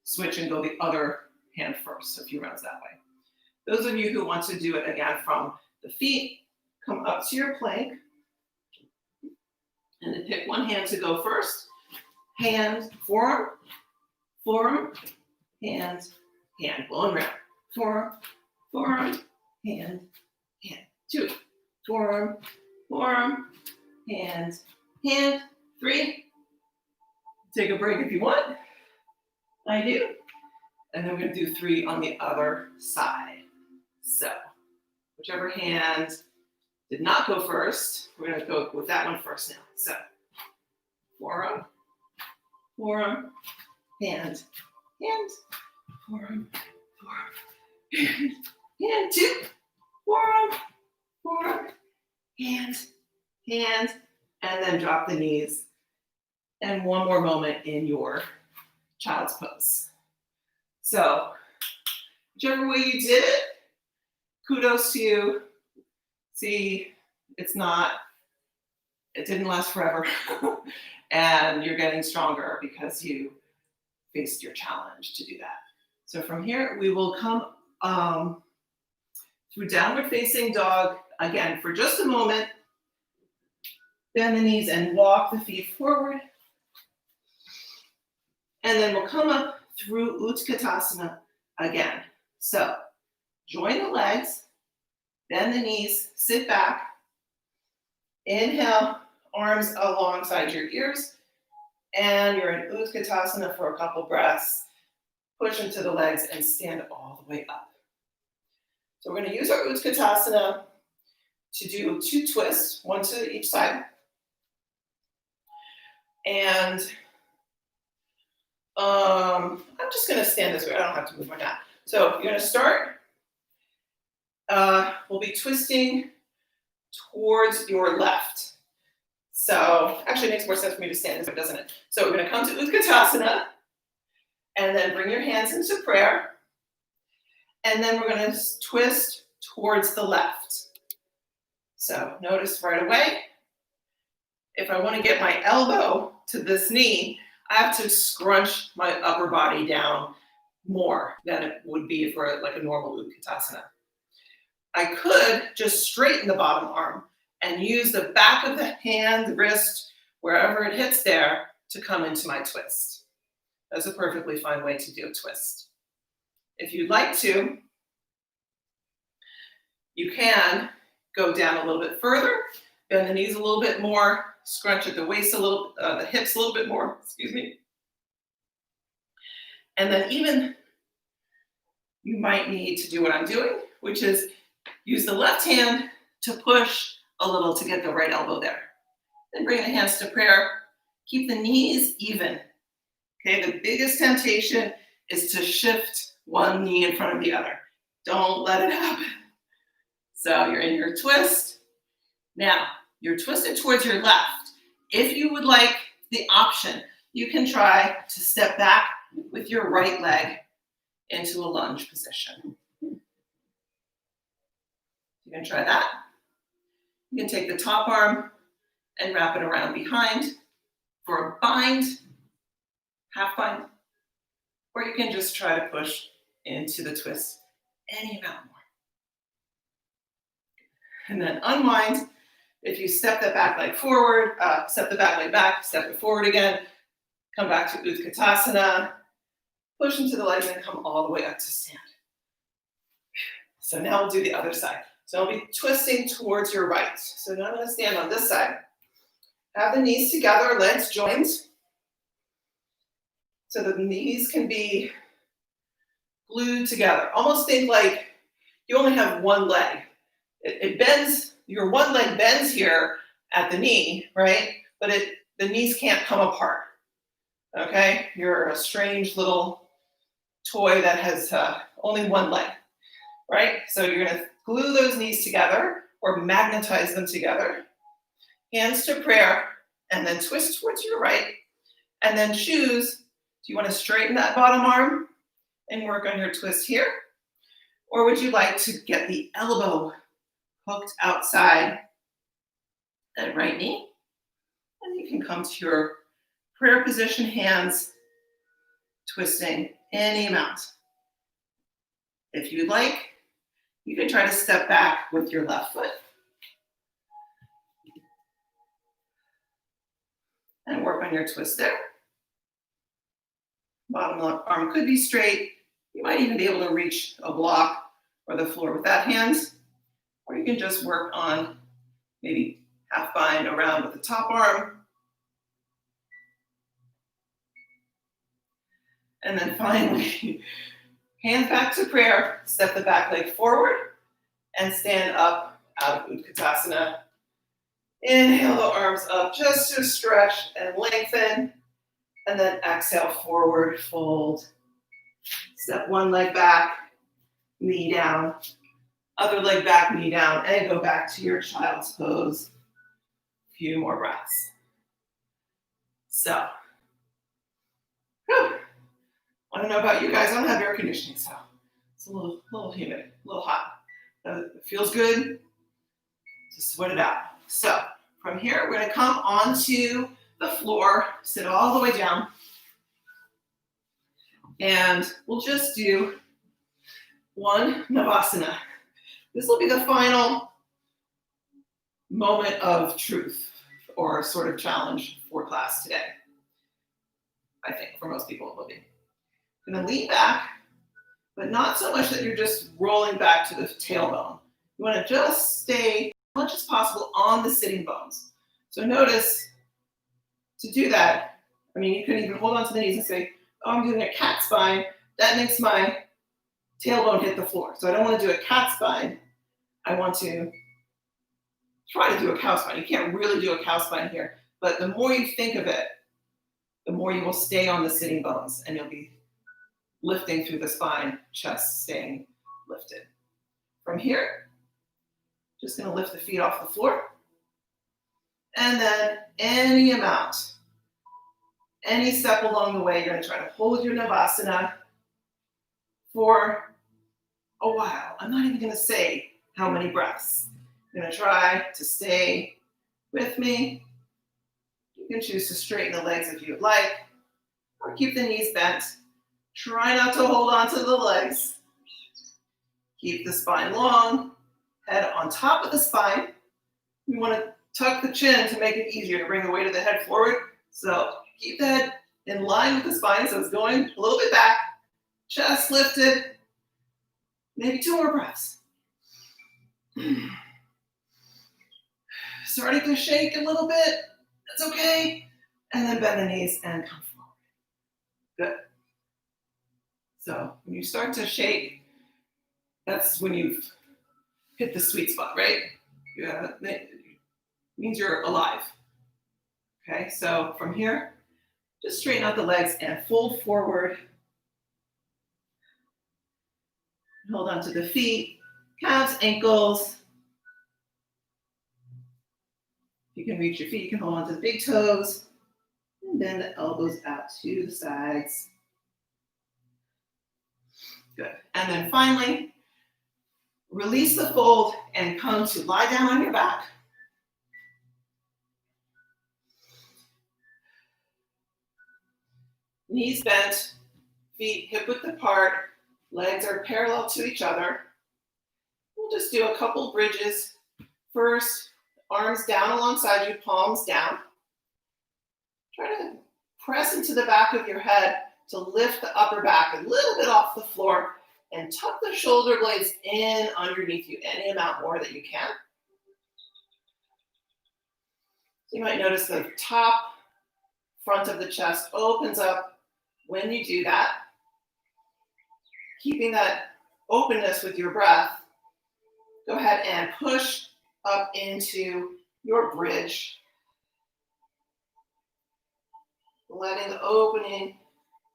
switch and go the other hand first, a few rounds that way. Those of you who want to do it again from the feet, come up to your plank, and then pick one hand to go first. Hand, forearm, forearm, hand, hand. One round. Forearm, forearm, hand, hand. Two. Forearm, forearm, hand, hand. Three. Take a break if you want. I do. And then we're going to do three on the other side. So, whichever hand did not go first, we're going to go with that one first now. So, forearm, forearm, hand, hand, forearm, forearm, hand, hand. Two. Forearm, forearm, hand, hand. And then drop the knees. And one more moment in your child's pose. So, whichever way you did it, kudos to you. See, it didn't last forever. and you're getting stronger because you faced your challenge to do that. So from here, we will come through downward facing dog again for just a moment. Bend the knees and walk the feet forward. And then we'll come up through Utkatasana again. So join the legs, bend the knees, sit back. Inhale, arms alongside your ears. And you're in Utkatasana for a couple breaths. Push into the legs and stand all the way up. So we're going to use our Utkatasana to do 2 twists, 1 to each side. And I'm just going to stand this way. I don't have to move my mat. So you're going to start. We'll be twisting towards your left. So actually it makes more sense for me to stand this way, doesn't it? So we're going to come to Utkatasana and then bring your hands into prayer. And then we're going to twist towards the left. So notice right away, if I want to get my elbow to this knee, I have to scrunch my upper body down more than it would be for like a normal Utkatasana. I could just straighten the bottom arm and use the back of the hand, the wrist, wherever it hits there to come into my twist. That's a perfectly fine way to do a twist. If you'd like to, you can go down a little bit further, bend the knees a little bit more, scrunch at the waist a little, the hips a little bit more, excuse me. And then even you might need to do what I'm doing, which is use the left hand to push a little to get the right elbow there. Then bring the hands to prayer. Keep the knees even. Okay, the biggest temptation is to shift one knee in front of the other. Don't let it happen. So you're in your twist. Now, you're twisted towards your left. If you would like the option, you can try to step back with your right leg into a lunge position. You can try that. You can take the top arm and wrap it around behind for a bind, half bind, or you can just try to push into the twist any amount more. And then unwind. If you step the back leg forward, step the back leg back, step it forward again, come back to Utkatasana, push into the legs and come all the way up to stand. So now we'll do the other side. So I'll be twisting towards your right. So now I'm going to stand on this side. Have the knees together, legs joined. So the knees can be glued together. Almost think like you only have one leg. It bends, your one leg bends here at the knee, right? But the knees can't come apart. Okay? You're a strange little toy that has only one leg, right? So you're going to glue those knees together or magnetize them together. Hands to prayer, and then twist towards your right, and then choose, do you want to straighten that bottom arm and work on your twist here? Or would you like to get the elbow hooked outside that right knee? And you can come to your prayer position, hands twisting any amount. If you'd like, you can try to step back with your left foot and work on your twist there. Bottom arm could be straight. You might even be able to reach a block or the floor with that hand. Or you can just work on maybe half bind around with the top arm. And then finally, hands back to prayer, step the back leg forward, and stand up out of Utkatasana. Inhale the arms up just to stretch and lengthen. And then exhale, forward, fold. Step one leg back, knee down. Other leg back, knee down, and go back to your child's pose. A few more breaths. So, I don't know about you guys, I don't have air conditioning, so it's a little humid, a little hot. It feels good to sweat it out. So, from here, we're going to come onto the floor, sit all the way down, and we'll just do one Navasana. This will be the final moment of truth or sort of challenge for class today. I think for most people it will be. I'm going to lean back, but not so much that you're just rolling back to the tailbone. You want to just stay as much as possible on the sitting bones. So notice, to do that, I mean, you can even hold on to the knees and say, oh, I'm doing a cat spine. That makes my tailbone hit the floor. So I don't want to do a cat spine. I want to try to do a cow spine. You can't really do a cow spine here, but the more you think of it, the more you will stay on the sitting bones and you'll be lifting through the spine, chest staying lifted. From here, just going to lift the feet off the floor. And then any amount, any step along the way, you're going to try to hold your Navasana for a while. I'm not even going to say how many breaths. I'm going to try to stay with me. You can choose to straighten the legs if you would like, or keep the knees bent. Try not to hold on to the legs. Keep the spine long, head on top of the spine. We want to tuck the chin to make it easier to bring the weight of the head forward. So keep the head in line with the spine so it's going a little bit back. Chest lifted. Maybe 2 more breaths. Starting to shake a little bit. That's okay. And then bend the knees and come forward. Good. So when you start to shake, that's when you've hit the sweet spot, right? Yeah, it means you're alive. Okay, so from here, just straighten out the legs and fold forward. Hold on to the feet, calves, ankles. If you can reach your feet, you can hold on to the big toes. And bend the elbows out to the sides. Good. And then finally, release the fold and come to lie down on your back. Knees bent, feet hip width apart, legs are parallel to each other. We'll just do a couple bridges. First, arms down alongside you, palms down. Try to press into the back of your head to lift the upper back a little bit off the floor and tuck the shoulder blades in underneath you, any amount more that you can. So you might notice the top front of the chest opens up when you do that. Keeping that openness with your breath, go ahead and push up into your bridge. Letting the opening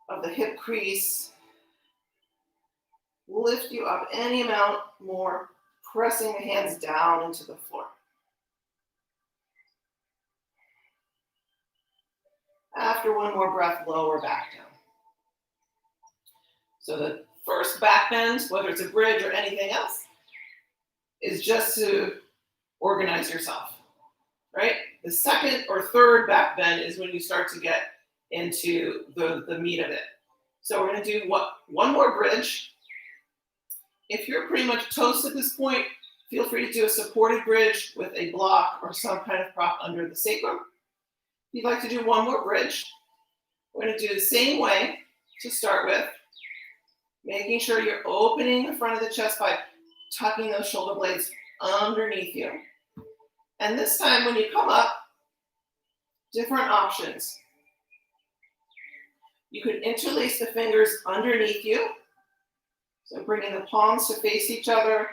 of the hip crease lift you up any amount more, pressing the hands down into the floor. After one more breath, lower back down. So the first back bend, whether it's a bridge or anything else, is just to organize yourself, right? The second or third back bend is when you start to get into the meat of it. So we're going to do one more bridge. If you're pretty much toast at this point, feel free to do a supported bridge with a block or some kind of prop under the sacrum. If you'd like to do one more bridge, we're going to do the same way to start with, making sure you're opening the front of the chest by tucking those shoulder blades underneath you. And this time when you come up, different options. You could interlace the fingers underneath you. So bringing the palms to face each other,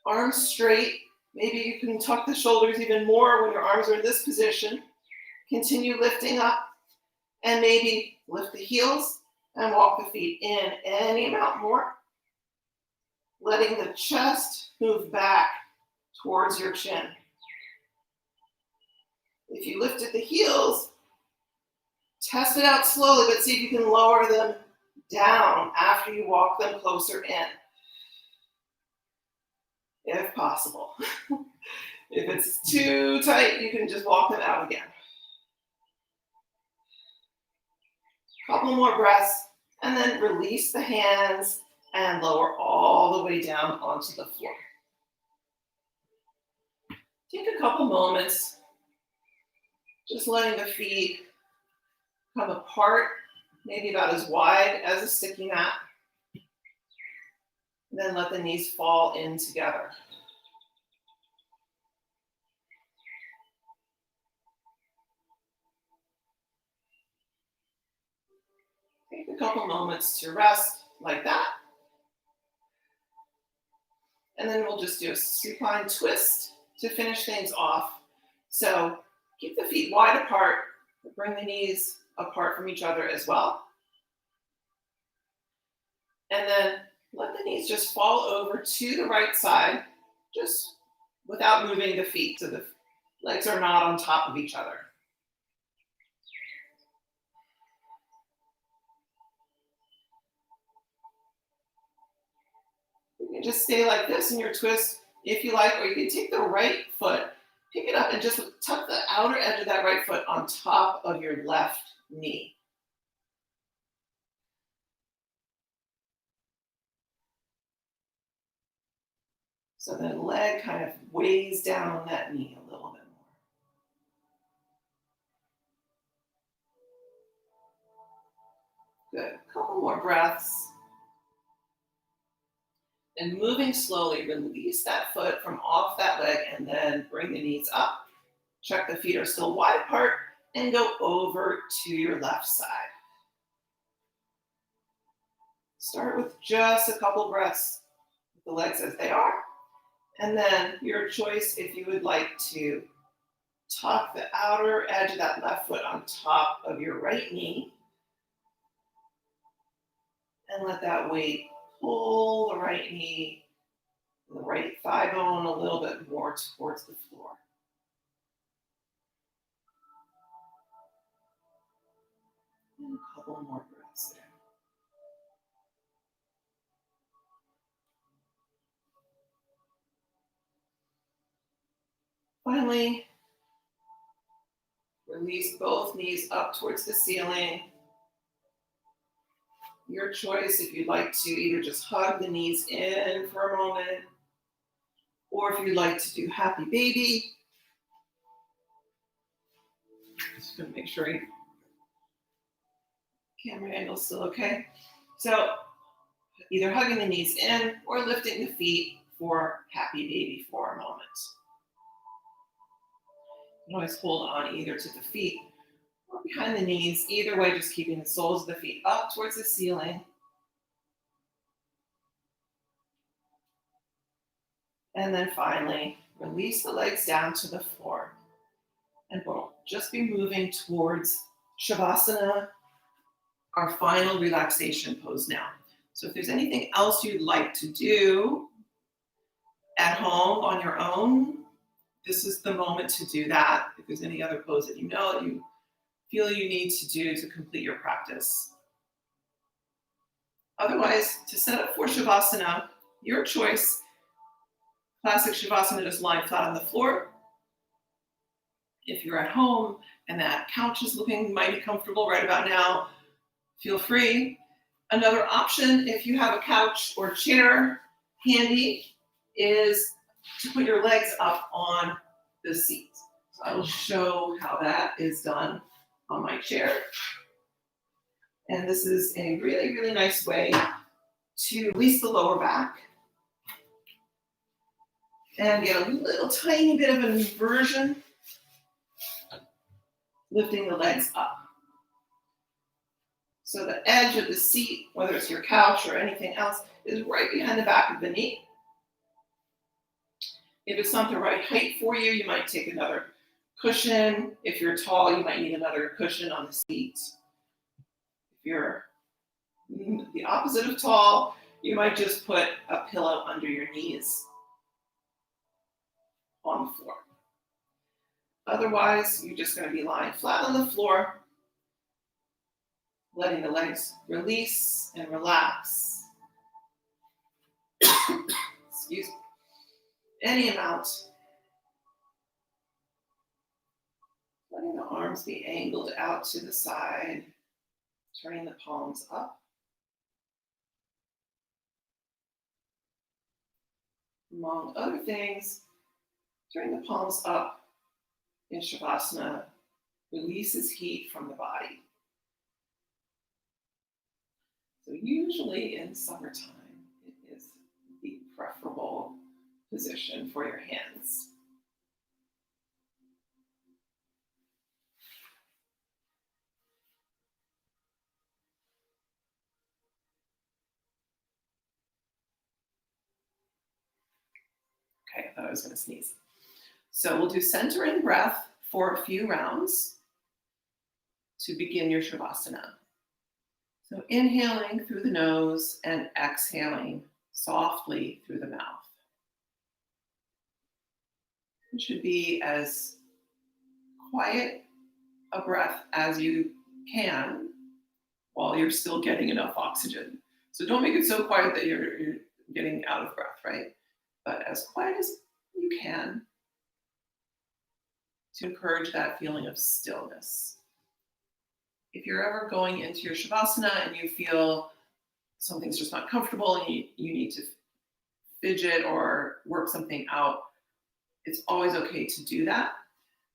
arms straight. Maybe you can tuck the shoulders even more when your arms are in this position. Continue lifting up and maybe lift the heels and walk the feet in any amount more. Letting the chest move back towards your chin. If you lifted the heels, test it out slowly, but see if you can lower them down after you walk them closer in, if possible. If it's too tight, you can just walk them out again. Couple more breaths, and then release the hands and lower all the way down onto the floor. Take a couple moments, just letting the feet come apart, maybe about as wide as a sticky mat. And then let the knees fall in together. Take a couple moments to rest like that. And then we'll just do a supine twist to finish things off. So keep the feet wide apart, but bring the knees apart from each other as well. And then let the knees just fall over to the right side, just without moving the feet, so the legs are not on top of each other. You can just stay like this in your twist if you like, or you can take the right foot, pick it up, and just tuck the outer edge of that right foot on top of your left knee. So the leg kind of weighs down on that knee a little bit more. Good. A couple more breaths. And moving slowly, release that foot from off that leg and then bring the knees up. Check the feet are still wide apart and go over to your left side. Start with just a couple breaths with the legs as they are. And then your choice if you would like to tuck the outer edge of that left foot on top of your right knee. And let that weight pull the right knee, the right thigh bone a little bit more towards the floor. And a couple more breaths there. Finally, release both knees up towards the ceiling. Your choice if you'd like to either just hug the knees in for a moment, or if you'd like to do happy baby. Just gonna make sure camera angle's still okay. So either hugging the knees in or lifting the feet for happy baby for a moment. You can always hold on either to the feet or behind the knees. Either way, just keeping the soles of the feet up towards the ceiling. And then finally, release the legs down to the floor. And we'll just be moving towards Shavasana, our final relaxation pose now. So if there's anything else you'd like to do at home on your own, this is the moment to do that. If there's any other pose that you know that you feel you need to do to complete your practice. Otherwise, to set up for Shavasana, your choice. Classic Shavasana, just lying flat on the floor. If you're at home and that couch is looking mighty comfortable right about now, feel free. Another option, if you have a couch or chair handy, is to put your legs up on the seat. So I will show how that is done on my chair. And this is a really, really nice way to release the lower back and get a little tiny bit of an inversion, lifting the legs up. So the edge of the seat, whether it's your couch or anything else, is right behind the back of the knee. If it's not the right height for you, you might take another cushion. If you're tall, you might need another cushion on the seat. If you're the opposite of tall, you might just put a pillow under your knees on the floor. Otherwise, you're just going to be lying flat on the floor, letting the legs release and relax. Excuse me. Any amount. Letting the arms be angled out to the side. turning the palms up. Among other things, turning the palms up in Shavasana releases heat from the body. So usually in summertime, it is the preferable position for your hands. Okay, I thought I was going to sneeze. So we'll do centering breath for a few rounds to begin your Shavasana. So inhaling through the nose and exhaling softly through the mouth. It should be as quiet a breath as you can while you're still getting enough oxygen. So don't make it so quiet that you're getting out of breath, right? But as quiet as you can to encourage that feeling of stillness. If you're ever going into your Shavasana and you feel something's just not comfortable and you need to fidget or work something out, it's always okay to do that.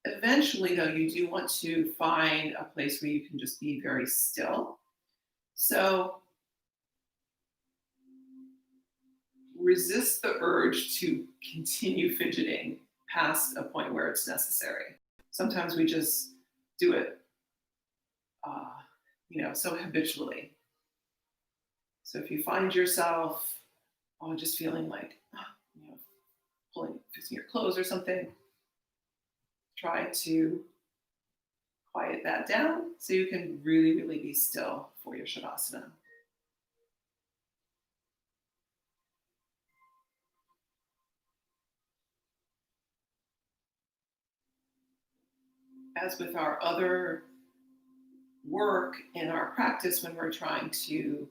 Eventually, though, you do want to find a place where you can just be very still. So resist the urge to continue fidgeting past a point where it's necessary. Sometimes we just do it, so habitually. So if you find yourself just feeling like, fixing your clothes or something, try to quiet that down so you can really, really be still for your Shavasana. As with our other work in our practice, when we're trying to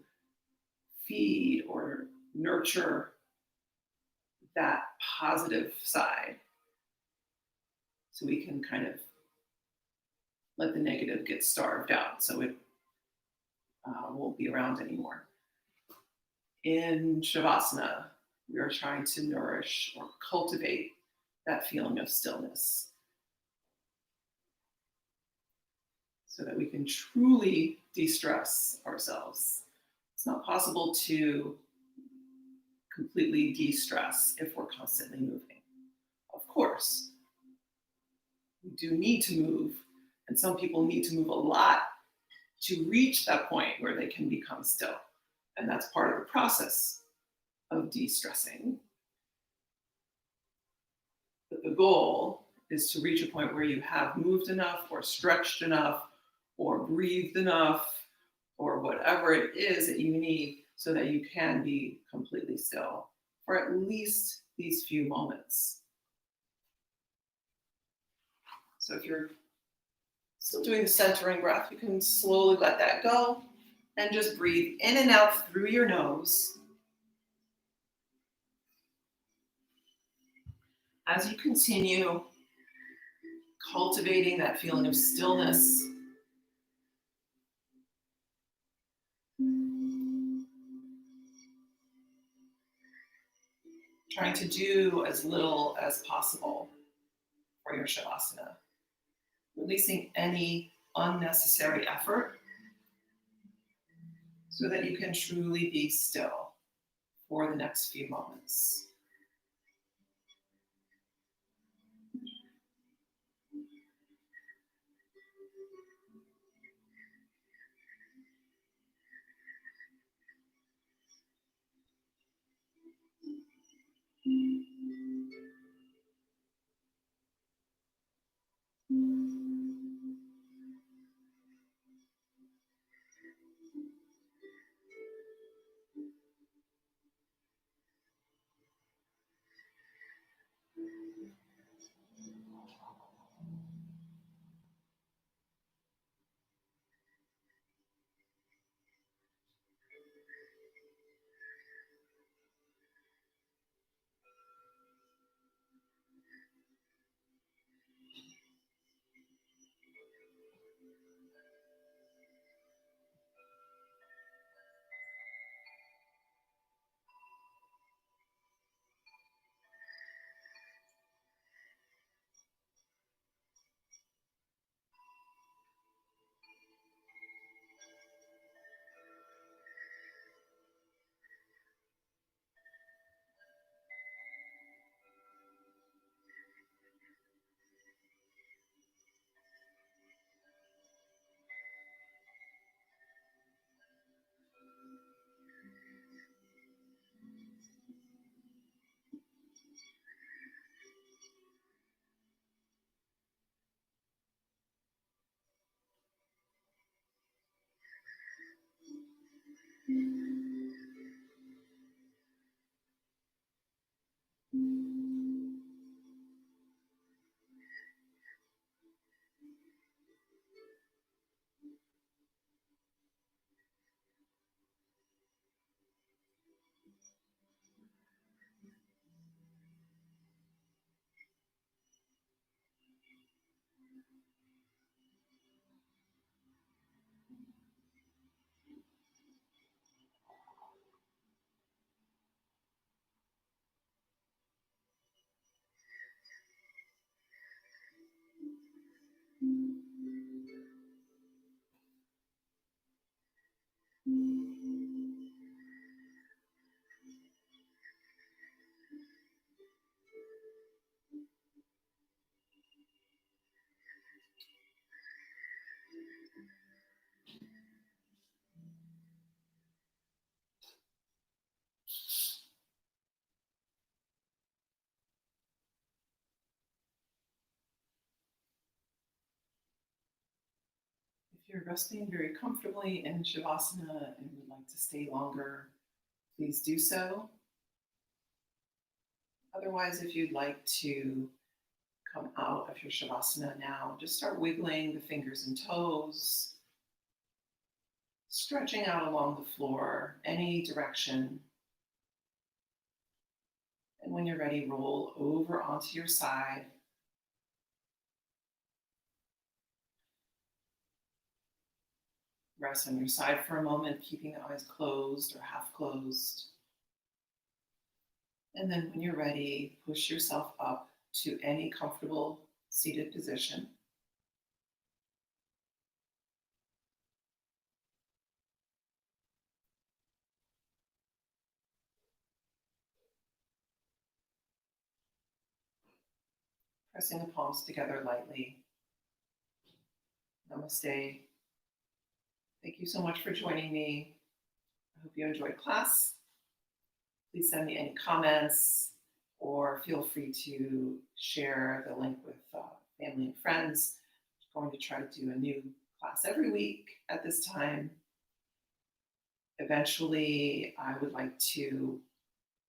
feed or nurture that positive side, so we can kind of let the negative get starved out so it won't be around anymore. In Shavasana, we are trying to nourish or cultivate that feeling of stillness so that we can truly de-stress ourselves. It's not possible to completely de-stress if we're constantly moving. Of course, we do need to move, and some people need to move a lot to reach that point where they can become still. And that's part of the process of de-stressing. But the goal is to reach a point where you have moved enough or stretched enough or breathed enough or whatever it is that you need so that you can be completely still for at least these few moments. So if you're still doing the centering breath, you can slowly let that go and just breathe in and out through your nose. As you continue cultivating that feeling of stillness, trying to do as little as possible for your Shavasana, releasing any unnecessary effort so that you can truly be still for the next few moments. If you're resting very comfortably in Shavasana and would like to stay longer, please do so. Otherwise, if you'd like to come out of your Shavasana now, just start wiggling the fingers and toes, stretching out along the floor, any direction. And when you're ready, roll over onto your side. Rest on your side for a moment, keeping the eyes closed or half closed. And then when you're ready, push yourself up to any comfortable seated position. Pressing the palms together lightly. Namaste. Thank you so much for joining me. I hope you enjoyed class. Please send me any comments or feel free to share the link with family and friends. I'm going to try to do a new class every week at this time. Eventually, I would like to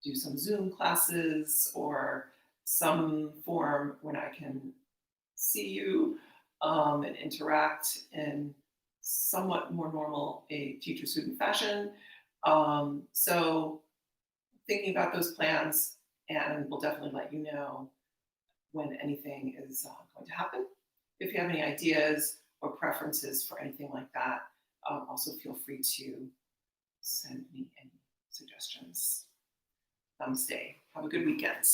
do some Zoom classes or some form when I can see you and interact in somewhat more normal a teacher-student fashion. So thinking about those plans, and we'll definitely let you know when anything is going to happen. If you have any ideas or preferences for anything like that, also feel free to send me any suggestions. Namaste. Have a good weekend.